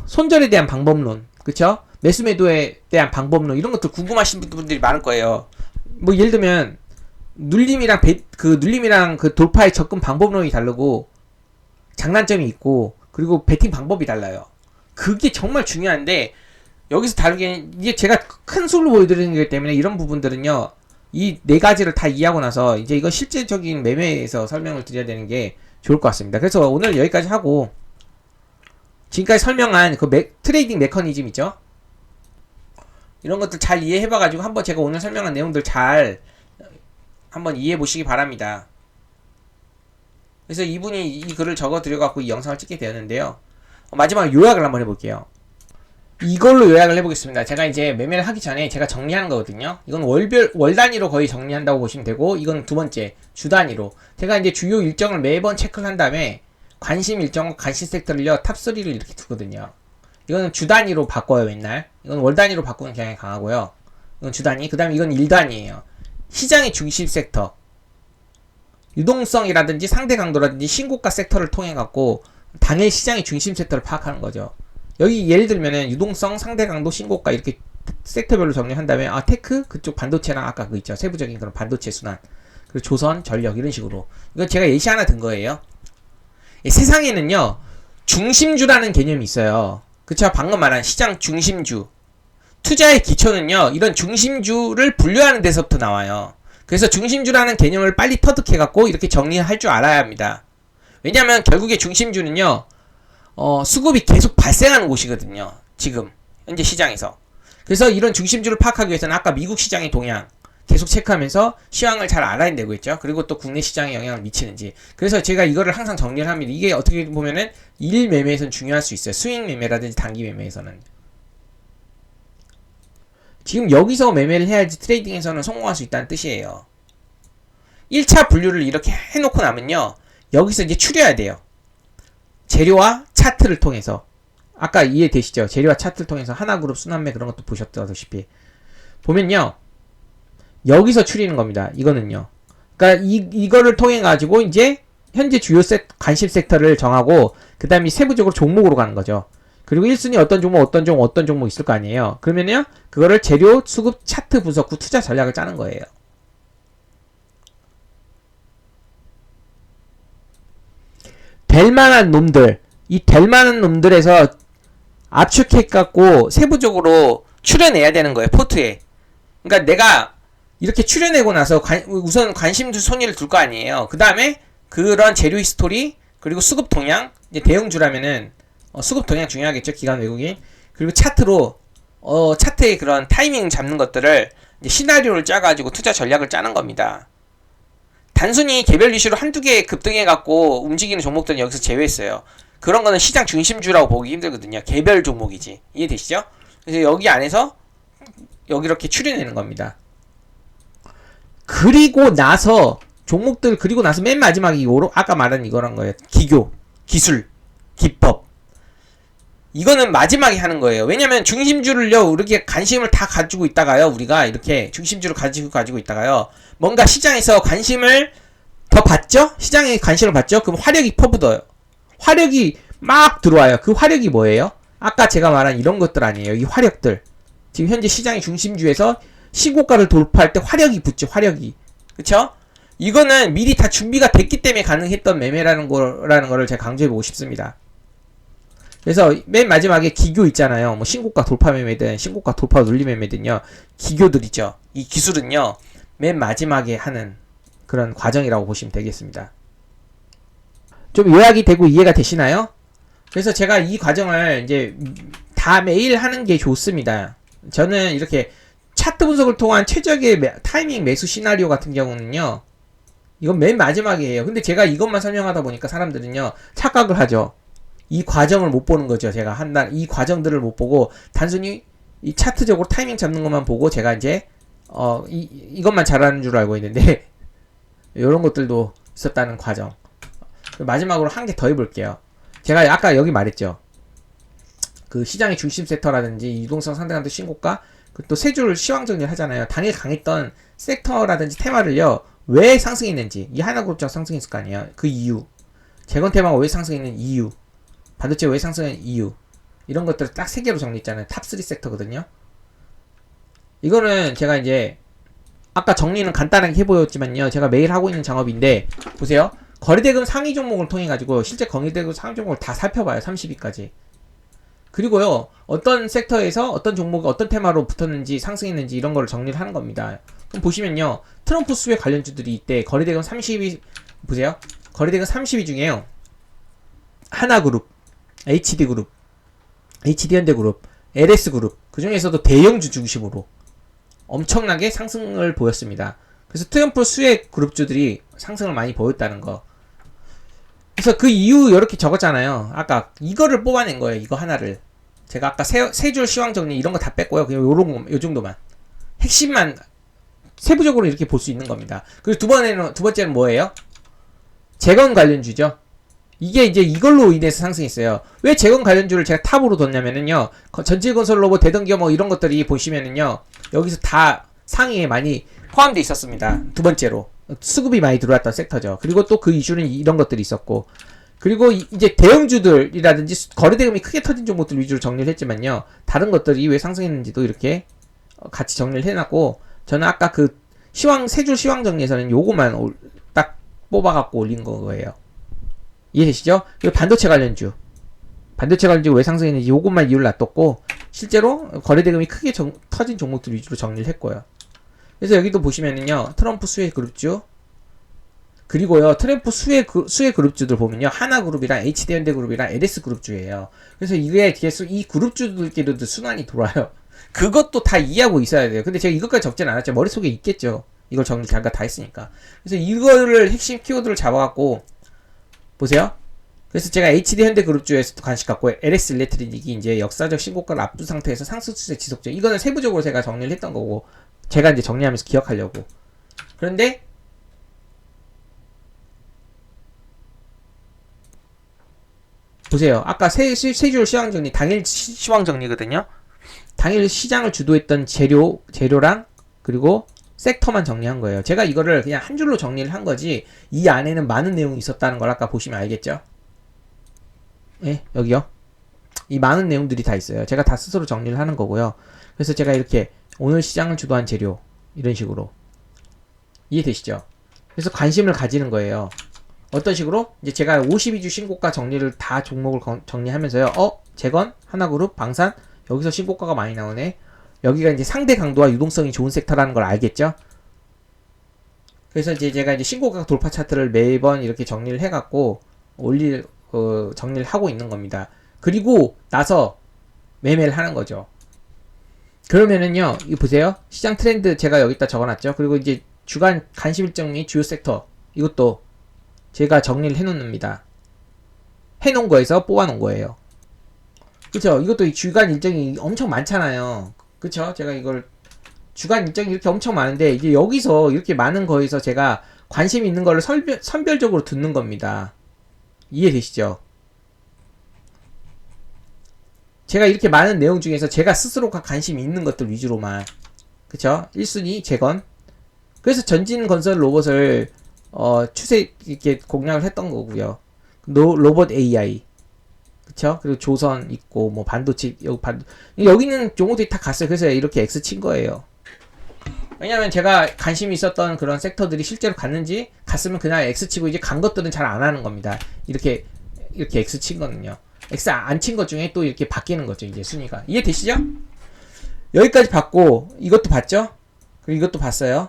손절에 대한 방법론, 그쵸? 매수 매도에 대한 방법론 이런 것들 궁금하신 분들이 많을 거예요. 뭐 예를 들면 눌림이랑 그 돌파의 접근 방법론이 다르고 장단점이 있고 그리고 베팅 방법이 달라요. 그게 정말 중요한데 여기서 다루기엔 이게 제가 큰 수로 보여드리는 거기 때문에 이런 부분들은요. 이 네 가지를 다 이해하고 나서 이제 이거 실제적인 매매에서 설명을 드려야 되는 게 좋을 것 같습니다. 그래서 오늘 여기까지 하고 지금까지 설명한 그 트레이딩 메커니즘 있죠? 이런 것들 잘 이해해봐가지고 한번 제가 오늘 설명한 내용들 잘 한번 이해해보시기 바랍니다. 그래서 이분이 이 글을 적어드려갖고 이 영상을 찍게 되었는데요. 마지막으로 요약을 한번 해볼게요. 이걸로 요약을 해보겠습니다. 제가 이제 매매를 하기 전에 제가 정리하는 거거든요. 이건 월 단위로 거의 정리한다고 보시면 되고 이건 두 번째 주 단위로 제가 이제 주요 일정을 매번 체크를 한 다음에 관심 일정과 관심 섹터를요 탑3를 이렇게 두거든요. 이거는 주 단위로 바꿔요 맨날. 이건 월 단위로 바꾸는 경향이 강하고요. 이건 주 단위. 그 다음에 이건 일 단위예요. 시장의 중심 섹터 유동성이라든지 상대 강도라든지 신고가 섹터를 통해 갖고 당일 시장의 중심 섹터를 파악하는 거죠. 여기 예를 들면은 유동성, 상대 강도, 신고가 이렇게 섹터별로 정리한 다음에 테크 그쪽 반도체랑 아까 그 있죠. 세부적인 그런 반도체 순환. 그리고 조선, 전력 이런 식으로. 이건 제가 예시 하나 든 거예요. 세상에는요. 중심주라는 개념이 있어요. 그쵸? 방금 말한 시장 중심주. 투자의 기초는요, 이런 중심주를 분류하는 데서부터 나와요. 그래서 중심주라는 개념을 빨리 터득해갖고 이렇게 정리할 줄 알아야 합니다. 왜냐면 결국에 중심주는요, 수급이 계속 발생하는 곳이거든요. 지금 현재 시장에서. 그래서 이런 중심주를 파악하기 위해서는 아까 미국 시장의 동향 계속 체크하면서 시황을 잘 알아야 되고 있죠. 그리고 또 국내 시장에 영향을 미치는지. 그래서 제가 이거를 항상 정리를 합니다. 이게 어떻게 보면은 일 매매에서는 중요할 수 있어요. 스윙 매매라든지 단기 매매에서는. 지금 여기서 매매를 해야지 트레이딩에서는 성공할 수 있다는 뜻이에요. 1차 분류를 이렇게 해놓고 나면요, 여기서 이제 추려야 돼요. 재료와 차트를 통해서. 아까 이해되시죠? 재료와 차트를 통해서 하나그룹 순환매 그런 것도 보셨다시피 보면요, 여기서 추리는 겁니다. 이거는요. 그러니까 이거를 통해 가지고 이제 현재 주요 관심 섹터를 정하고 그 다음에 세부적으로 종목으로 가는 거죠. 그리고 1순위 어떤 종목 있을 거 아니에요. 그러면요, 그거를 재료, 수급, 차트 분석 후 투자 전략을 짜는 거예요. 될 만한 놈들, 이 될 만한 놈들에서 압축해갖고 세부적으로 추려내야 되는 거예요, 포트에. 그러니까 내가 이렇게 추려내고 나서 우선 관심주 손위를 둘 거 아니에요. 그 다음에 그런 재료 히스토리, 그리고 수급 동향, 이제 대형주라면은 수급 동향 중요하겠죠, 기관 외국인. 그리고 차트로 차트의 그런 타이밍 잡는 것들을 이제 시나리오를 짜가지고 투자 전략을 짜는 겁니다. 단순히 개별 이슈로 한두 개 급등해갖고 움직이는 종목들은 여기서 제외했어요. 그런 거는 시장 중심주라고 보기 힘들거든요. 개별 종목이지. 이해되시죠? 그래서 여기 안에서 여기 이렇게 추려내는 겁니다. 그리고 나서 종목들, 그리고 나서 맨 마지막에 이거로 아까 말한 이거란 거예요. 기교, 기술, 기법. 이거는 마지막에 하는 거예요. 왜냐면 중심주를요, 이렇게 관심을 다 가지고 있다가요, 우리가 이렇게 중심주를 가지고 있다가요, 뭔가 시장에서 관심을 더 받죠? 시장에 관심을 받죠? 그럼 화력이 퍼붓어요. 화력이 막 들어와요. 그 화력이 뭐예요? 아까 제가 말한 이런 것들 아니에요. 이 화력들. 지금 현재 시장의 중심주에서 신고가를 돌파할 때 화력이 붙죠, 화력이. 그쵸? 이거는 미리 다 준비가 됐기 때문에 가능했던 매매라는 거를 제가 강조해보고 싶습니다. 그래서 맨 마지막에 기교 있잖아요. 뭐 신고가 돌파 매매든 신고가 돌파 눌리 매매든요, 기교들 있죠. 이 기술은요, 맨 마지막에 하는 그런 과정이라고 보시면 되겠습니다. 좀 요약이 되고 이해가 되시나요? 그래서 제가 이 과정을 이제 다 매일 하는 게 좋습니다. 저는 이렇게 차트 분석을 통한 최적의 타이밍 매수 시나리오 같은 경우는요, 이건 맨 마지막이에요. 근데 제가 이것만 설명하다 보니까 사람들은요, 착각을 하죠. 이 과정을 못 보는 거죠. 제가 이 과정들을 못 보고 단순히 이 차트적으로 타이밍 잡는 것만 보고 제가 이제 이것만 잘하는 줄 알고 있는데 이런 것들도 있었다는 과정. 마지막으로 한 개 더 해볼게요. 제가 아까 여기 말했죠. 그 시장의 중심 섹터라든지 유동성 상대간도 신고가, 또 세 줄 시황 정리를 하잖아요. 당일 강했던 섹터라든지 테마를요, 왜 상승했는지, 이 하나그룹장 상승했을 거 아니에요. 그 이유, 재건 테마가 왜 상승했는 이유, 반도체 왜 상승한 이유, 이런 것들을 딱 세 개로 정리했잖아요. 탑3 섹터거든요. 이거는 제가 이제 아까 정리는 간단하게 해보였지만요, 제가 매일 하고 있는 작업인데 보세요. 거래대금 상위 종목을 통해 가지고 실제 거래대금 상위 종목을 다 살펴봐요. 30위까지. 그리고요, 어떤 섹터에서 어떤 종목이 어떤 테마로 붙었는지 상승했는지 이런 거를 정리를 하는 겁니다. 그럼 보시면요, 트럼프 수혜 관련주들이 이때 거래대금 30위 보세요. 거래대금 30위 중에요, 하나그룹, HD그룹, HD현대그룹, LS그룹, 그 중에서도 대형주 중심으로 엄청나게 상승을 보였습니다. 그래서 트럼프 수혜 그룹주들이 상승을 많이 보였다는 거. 그래서 그 이유 이렇게 적었잖아요. 아까 이거를 뽑아낸 거예요. 이거 하나를. 제가 아까 세 줄 시황 정리 이런 거 다 뺐고요. 그냥 요 정도만. 핵심만 세부적으로 이렇게 볼 수 있는 겁니다. 그리고 두 번째는 뭐예요? 재건 관련주죠. 이게 이제 이걸로 인해서 상승했어요. 왜 재건 관련주를 제가 탑으로 뒀냐면은요, 전지건설로봇, 대등기업 뭐 이런 것들이 보시면은요, 여기서 다 상위에 많이 포함되어 있었습니다. 두 번째로 수급이 많이 들어왔던 섹터죠. 그리고 또 그 이슈는 이런 것들이 있었고, 그리고 이제 대형주들이라든지 거래대금이 크게 터진 종목들 위주로 정리를 했지만요, 다른 것들이 왜 상승했는지도 이렇게 같이 정리를 해놨고, 저는 아까 그 세 줄 시황 정리에서는 요거만 딱 뽑아갖고 올린 거예요. 이해되시죠? 그리고 반도체 관련주 반도체 가지고 왜 상승했는지 요것만 이유를 놔뒀고 실제로 거래대금이 크게 터진 종목들 위주로 정리를 했고요. 그래서 여기도 보시면은요 트럼프 수혜 그룹주 그리고요 트럼프 수혜 그룹주들 보면요 하나그룹이랑 HD현대그룹이랑 LS그룹주예요. 그래서 이게 계속 이 그룹주들끼리도 순환이 돌아요. 그것도 다 이해하고 있어야 돼요. 근데 제가 이것까지 적진 않았죠. 머릿속에 있겠죠. 이걸 정리 잠깐 다 했으니까. 그래서 이거를 핵심 키워드를 잡아갖고 보세요. 그래서 제가 HD현대그룹주에서도 관심 갖고 LS일렉트릭이 이제 역사적 신고가를 앞둔 상태에서 상승 추세 지속적. 이거는 세부적으로 제가 정리를 했던 거고 제가 이제 정리하면서 기억하려고. 그런데 보세요. 아까 세 줄 시황 정리, 당일 시황 정리거든요. 당일 시장을 주도했던 재료랑 그리고 섹터만 정리한 거예요. 제가 이거를 그냥 한 줄로 정리를 한 거지 이 안에는 많은 내용이 있었다는 걸 아까 보시면 알겠죠? 예, 여기요. 이 많은 내용들이 다 있어요. 제가 다 스스로 정리를 하는 거고요. 그래서 제가 이렇게 오늘 시장을 주도한 재료 이런 식으로 이해되시죠? 그래서 관심을 가지는 거예요. 어떤 식으로? 이제 제가 52주 신고가 정리를 다 종목을 정리하면서요. 재건, 하나그룹, 방산 여기서 신고가가 많이 나오네. 여기가 이제 상대 강도와 유동성이 좋은 섹터라는 걸 알겠죠? 그래서 이제 제가 이제 신고가 돌파 차트를 매번 이렇게 정리를 해갖고 정리를 하고 있는 겁니다. 그리고 나서 매매를 하는 거죠. 그러면은요, 이거 보세요. 시장 트렌드 제가 여기다 적어놨죠. 그리고 이제 주간 관심 일정 및 주요 섹터 이것도 제가 정리를 해놓습니다. 해놓은 거에서 뽑아놓은 거예요. 그쵸? 이것도 주간 일정이 엄청 많잖아요. 그쵸? 제가 이걸 주간 일정이 이렇게 엄청 많은데 이제 여기서 이렇게 많은 거에서 제가 관심 있는 거를 선별적으로 듣는 겁니다. 이해되시죠? 제가 이렇게 많은 내용 중에서 제가 스스로가 관심이 있는 것들 위주로만 그쵸? 1순위 재건. 그래서 전진건설 로봇을 추세 이렇게 공략을 했던 거고요. 로봇 AI 그쵸? 그리고 조선 있고 뭐 반도체 여기는 종목들이 다 갔어요. 그래서 이렇게 X 친 거예요. 왜냐면 제가 관심이 있었던 그런 섹터들이 실제로 갔으면 그날 X 치고 이제 간 것들은 잘 안 하는 겁니다. 이렇게 X 친 거는요. X 안 친 것 중에 또 이렇게 바뀌는 거죠. 이제 순위가. 이해되시죠? 여기까지 봤고 이것도 봤죠? 그리고 이것도 봤어요.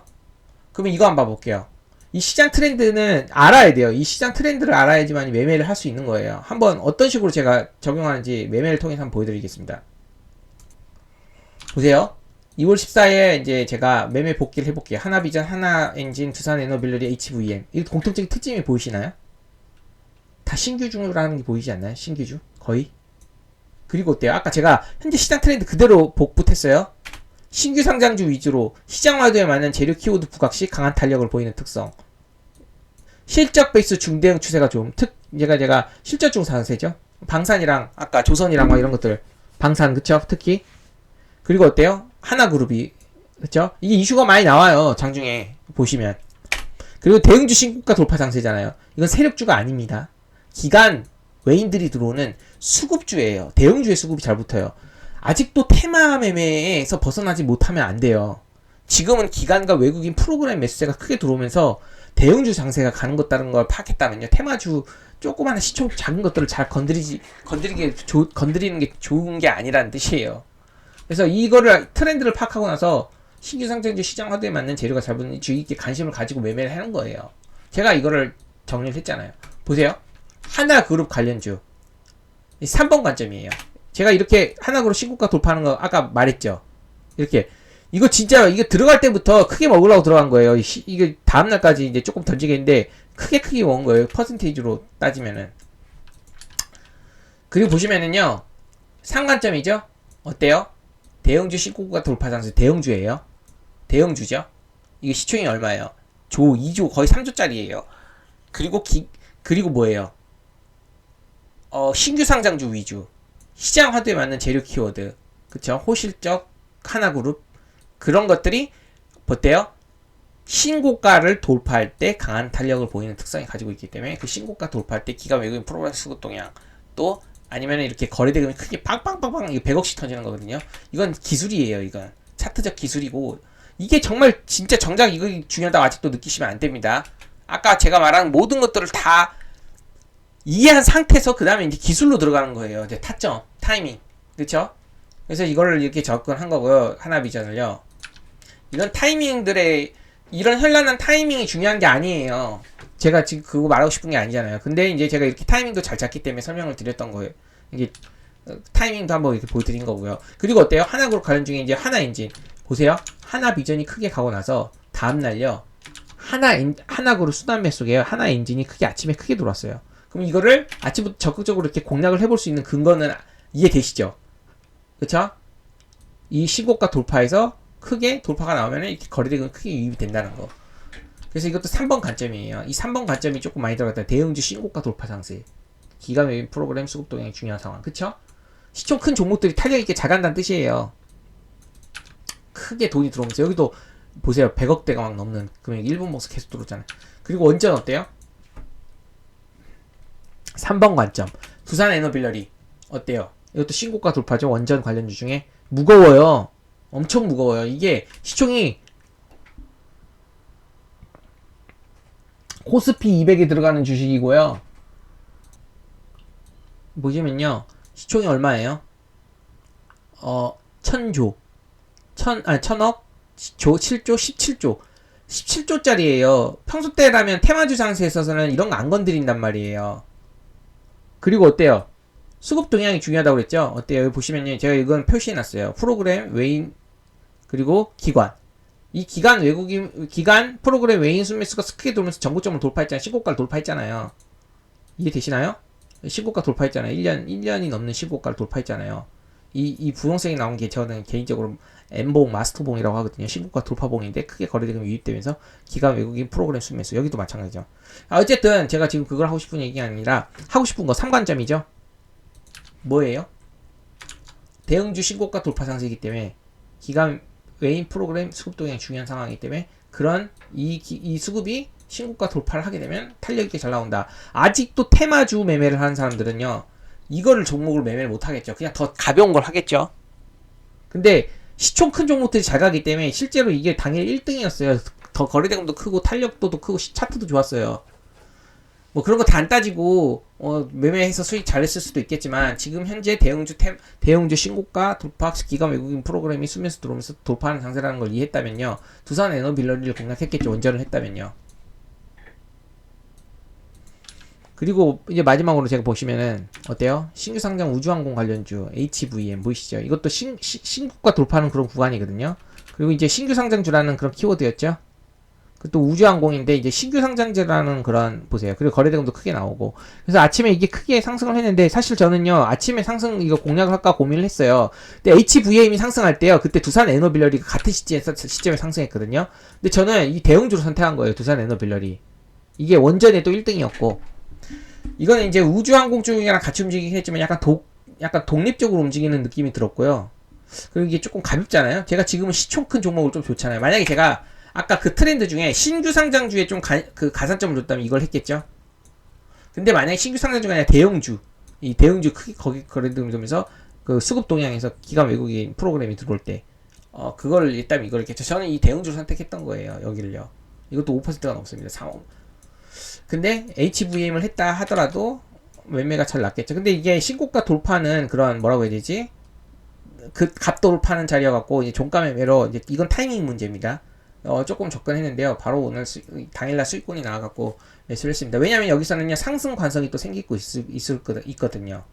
그러면 이거 한번 봐볼게요. 이 시장 트렌드는 알아야 돼요. 이 시장 트렌드를 알아야지만 매매를 할 수 있는 거예요. 한번 어떤 식으로 제가 적용하는지 매매를 통해서 한번 보여드리겠습니다. 보세요. 2월 14일 이제 제가 매매 복귀를 해볼게요. 하나비전, 하나엔진, 두산에너빌러리, HVM. 이 공통적인 특징이 보이시나요? 다 신규주라는 게 보이지 않나요? 신규주? 거의? 그리고 어때요? 아까 제가 현재 시장 트렌드 그대로 복붙했어요. 신규 상장주 위주로 시장 화두에 맞는 재료 키워드 부각 시 강한 탄력을 보이는 특성. 실적 베이스 중대형 추세가 좀 제가 실적중 상세죠. 방산이랑 아까 조선이랑 막 이런 것들 방산 그쵸? 특히 그리고 어때요? 하나그룹이 그쵸? 이게 이슈가 많이 나와요. 장중에 보시면. 그리고 대응주 신고가 돌파 상세잖아요. 이건 세력주가 아닙니다. 기간 외인들이 들어오는 수급주예요. 대응주의 수급이 잘 붙어요. 아직도 테마 매매에서 벗어나지 못하면 안 돼요. 지금은 기관과 외국인 프로그램 매수세가 크게 들어오면서 대형주 장세가 가는 것 다른 걸 파악했다면요. 테마주 조그마한 시총 작은 것들을 잘 건드리는 게 좋은 게 아니라는 뜻이에요. 그래서 이거를 트렌드를 파악하고 나서 신규 상장주 시장 화두에 맞는 재료가 잘 붙는 주의 깊게 관심을 가지고 매매를 하는 거예요. 제가 이거를 정리를 했잖아요. 보세요. 하나그룹 관련주 3번 관점이에요. 제가 이렇게 하나그룹 신고가 돌파하는 거 아까 말했죠. 이렇게 이거 진짜 이거 들어갈 때부터 크게 먹으려고 들어간 거예요. 이게 다음날까지 이제 조금 던지겠는데 크게 먹은 거예요. 퍼센테이지로 따지면은. 그리고 보시면은요. 상관점이죠. 어때요? 대형주 신고가 돌파 상승 대형주예요. 대형주죠. 이게 시총이 얼마예요? 2조 거의 3조짜리예요. 그리고 뭐예요? 신규 상장주 위주. 시장 화두에 맞는 재료 키워드. 그쵸? 호실적 하나그룹 그런 것들이 어때요? 신고가를 돌파할 때 강한 탄력을 보이는 특성이 가지고 있기 때문에 그 신고가 돌파할 때 기관 외국인 프로그램 수급 동향 또 아니면 이렇게 거래대금이 크게 빵빵빵빵 이거 100억씩 터지는 거거든요. 이건 기술이에요. 이건 차트적 기술이고 이게 정말 진짜 정작 이거 중요하다고 아직도 느끼시면 안 됩니다. 아까 제가 말한 모든 것들을 다 이해한 상태에서 그 다음에 이제 기술로 들어가는 거예요. 이제 타점, 타이밍, 그렇죠? 그래서 이거를 이렇게 접근한 거고요. 하나비전을요. 이런 타이밍들의 이런 현란한 타이밍이 중요한 게 아니에요. 제가 지금 그거 말하고 싶은 게 아니잖아요. 근데 이제 제가 이렇게 타이밍도 잘 잡기 때문에 설명을 드렸던 거예요. 이게 타이밍도 한번 이렇게 보여드린 거고요. 그리고 어때요? 하나그룹 관련 중에 이제 하나 엔진 보세요. 하나 비전이 크게 가고 나서 다음날요. 하나그룹 수단배 속에 하나 엔진이 아침에 크게 들어왔어요. 그럼 이거를 아침부터 적극적으로 이렇게 공략을 해볼 수 있는 근거는 이해되시죠? 그쵸? 이 신고가 돌파에서 크게 돌파가 나오면 이렇게 거래대금이 크게 유입이 된다는 거. 그래서 이것도 3번 관점이에요. 이 3번 관점이 조금 많이 들어갔다. 대응주 신고가 돌파 상세. 기간 외인 프로그램 수급 동향이 중요한 상황. 그쵸? 시총 큰 종목들이 탄력 있게 잘 간다는 뜻이에요. 크게 돈이 들어오면서 여기도 보세요. 100억대가 막 넘는 금액 1분 목수 계속 들어오잖아요. 그리고 원전 어때요? 3번 관점. 두산 에너빌러리 어때요? 이것도 신고가 돌파죠. 원전 관련주 중에 무거워요. 엄청 무거워요. 이게 시총이 코스피 200에 들어가는 주식이고요. 보시면요. 시총이 얼마예요? 1000조. 1000억? 7조? 17조. 17조짜리예요. 평소 때라면 테마주 상세에 있어서는 이런 거 안 건드린단 말이에요. 그리고 어때요? 수급 동향이 중요하다고 그랬죠? 어때요? 여기 보시면요. 제가 이건 표시해놨어요. 프로그램, 외인, 그리고 기관. 이 기관 프로그램 외인 순매수가 크게 돌면서 전고점을 돌파했잖아요. 신고가를 돌파했잖아요. 이해되시나요? 신고가 돌파했잖아요. 1년이 넘는 신고가를 돌파했잖아요. 이 부동생이 나온 게 저는 개인적으로 M봉, 마스터봉이라고 하거든요. 신고가 돌파봉인데 크게 거래대금이 유입되면서 기관 외국인 프로그램 순매수. 여기도 마찬가지죠. 어쨌든 제가 지금 그걸 하고 싶은 얘기가 아니라 하고 싶은 거 3관점이죠. 뭐예요? 대응주 신고가 돌파 상세이기 때문에 기관 외인 프로그램 수급 동향이 중요한 상황이기 때문에 그런 이 수급이 신고가 돌파를 하게 되면 탄력 있게 잘 나온다. 아직도 테마주 매매를 하는 사람들은요. 이거를 종목을 매매를 못 하겠죠. 그냥 더 가벼운 걸 하겠죠. 근데 시총 큰 종목들이 잘 가기 때문에 실제로 이게 당일 1등이었어요. 더 거래대금도 크고 탄력도도 크고 차트도 좋았어요. 뭐 그런 거 다 안 따지고 매매해서 수익 잘 냈을 수도 있겠지만 지금 현재 대형주 신고가 돌파 기관 외국인 프로그램이 수면서 들어오면서 돌파하는 상세라는 걸 이해했다면요. 두산 에너빌러리를 공략했겠죠. 원전을 했다면요. 그리고 이제 마지막으로 제가 보시면은 어때요? 신규 상장 우주항공 관련주 HVM 보이시죠? 이것도 신고가 돌파하는 그런 구간이거든요. 그리고 이제 신규 상장주라는 그런 키워드였죠. 또 우주항공인데 이제 신규 상장주라는 그런 보세요. 그리고 거래대금도 크게 나오고. 그래서 아침에 이게 크게 상승을 했는데 사실 저는요 아침에 상승 이거 공략을 할까 고민을 했어요. 근데 HVM이 상승할 때요 그때 두산 에너빌러리가 같은 시점에 상승했거든요. 근데 저는 이 대응주로 선택한 거예요. 두산 에너빌러리. 이게 원전에 또 1등이었고. 이거는 이제 우주항공 쪽이랑 같이 움직이긴 했지만 약간 독립적으로 움직이는 느낌이 들었고요. 그리고 이게 조금 가볍잖아요. 제가 지금은 시총 큰 종목을 좀 좋잖아요. 만약에 제가 아까 그 트렌드 중에 신규 상장주에 좀 가산점을 줬다면 이걸 했겠죠. 근데 만약에 신규 상장주가 아니라 대형주, 이 대형주 크게 거기 거래대금이 되면서 그 수급 동향에서 기관 외국인 프로그램이 들어올 때 그걸 했다면 이걸 했겠죠. 저는 이 대형주를 선택했던 거예요. 여기를요. 이것도 5%가 넘습니다. 3억. 근데 HVM을 했다 하더라도 매매가 잘 났겠죠. 근데 이게 신고가 돌파는 그런 뭐라고 해야 되지? 그 값 돌파는 자리여갖고 이제 종가 매매로 이제 이건 타이밍 문제입니다. 조금 접근했는데요. 바로 오늘 당일날 수익권이 나와갖고 매수를 했습니다. 왜냐면 여기서는요 상승 관성이 또 생기고 있거든요.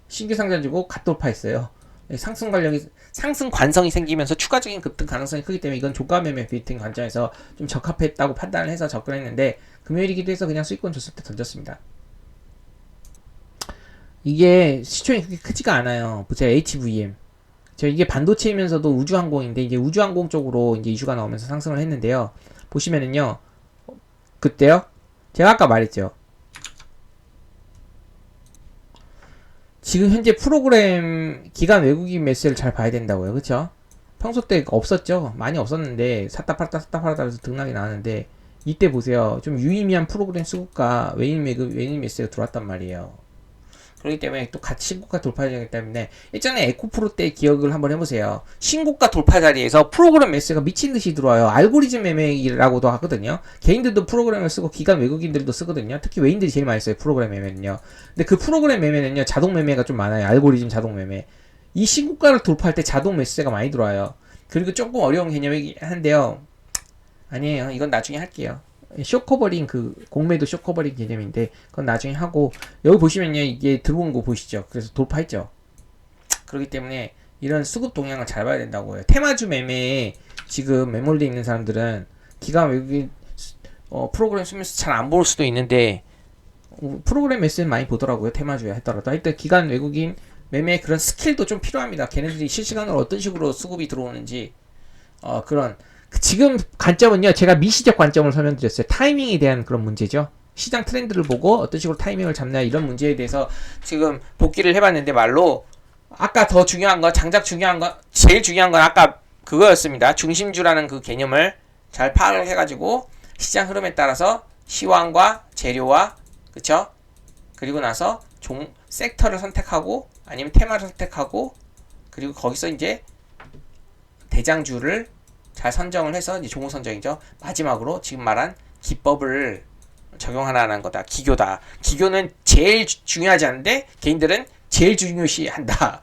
신규 상장주고 갓 돌파했어요. 상승 관성이 생기면서 추가적인 급등 가능성이 크기 때문에 이건 종가 매매 비팅 관점에서 좀 적합했다고 판단을 해서 접근했는데 금요일이기도 해서 그냥 수익권 줬을 때 던졌습니다. 이게 시총이 그렇게 크지가 않아요. 보세요. HVM. 이게 반도체이면서도 우주항공인데 이제 우주항공 쪽으로 이제 이슈가 나오면서 상승을 했는데요. 보시면은요. 그때요. 제가 아까 말했죠. 지금 현재 프로그램 기간 외국인 매수를 잘 봐야 된다고요. 그쵸? 평소 때 없었죠. 많이 없었는데 샀다 팔았다 해서 등락이 나왔는데 이때 보세요. 좀 유의미한 프로그램 수급과 외인 매수가 들어왔단 말이에요. 그렇기 때문에 또 같이 신고가 돌파하기 때문에 예전에 에코프로 때 기억을 한번 해보세요. 신고가 돌파 자리에서 프로그램 매수가 미친 듯이 들어와요. 알고리즘 매매라고도 하거든요. 개인들도 프로그램을 쓰고 기관 외국인들도 쓰거든요. 특히 외인들이 제일 많이 써요. 프로그램 매매는요. 근데 그 프로그램 매매는요, 자동 매매가 좀 많아요. 알고리즘 자동 매매. 이 신고가를 돌파할 때 자동 매수세가 많이 들어와요. 그리고 조금 어려운 개념이긴 한데요. 아니에요. 이건 나중에 할게요. 쇼커버링, 그 공매도 쇼커버링 개념인데 그건 나중에 하고, 여기 보시면요, 이게 들어온 거 보시죠. 그래서 돌파했죠. 그렇기 때문에 이런 수급 동향을 잘 봐야 된다고요. 테마주 매매에 지금 매몰돼 있는 사람들은 기관 외국인 프로그램 쓰면서 잘 안 볼 수도 있는데, 프로그램 매수는 많이 보더라고요. 테마주에 하더라도. 일단 기관 외국인 매매 그런 스킬도 좀 필요합니다. 걔네들이 실시간으로 어떤 식으로 수급이 들어오는지, 그런 지금 관점은요, 제가 미시적 관점을 설명드렸어요. 타이밍에 대한 그런 문제죠. 시장 트렌드를 보고 어떤 식으로 타이밍을 잡냐, 이런 문제에 대해서 지금 복기를 해봤는데, 말로 아까 더 중요한 거, 장작 중요한 거, 제일 중요한 건 아까 그거였습니다. 중심주라는 그 개념을 잘 파악을 해가지고 시장 흐름에 따라서 시황과 재료와, 그쵸? 그리고 나서 섹터를 선택하고 아니면 테마를 선택하고, 그리고 거기서 이제 대장주를 잘 선정을 해서 이제 종목 선정이죠. 마지막으로 지금 말한 기법을 적용하라는 거다. 기교다. 기교는 제일 중요하지 않은데 개인들은 제일 중요시 한다.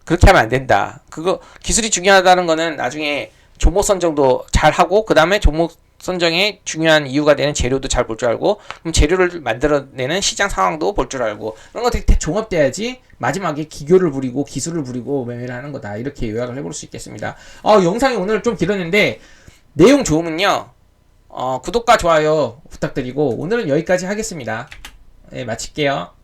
그렇게 하면 안 된다. 그거 기술이 중요하다는 거는 나중에 종목 선정도 잘 하고, 그 다음에 종목 선정에 중요한 이유가 되는 재료도 잘 볼 줄 알고, 그럼 재료를 만들어내는 시장 상황도 볼 줄 알고, 그런 거 되게 종합돼야지 마지막에 기교를 부리고 기술을 부리고 매매를 하는 거다. 이렇게 요약을 해볼 수 있겠습니다. 영상이 오늘 좀 길었는데 내용 좋으면요, 구독과 좋아요 부탁드리고 오늘은 여기까지 하겠습니다. 네, 마칠게요.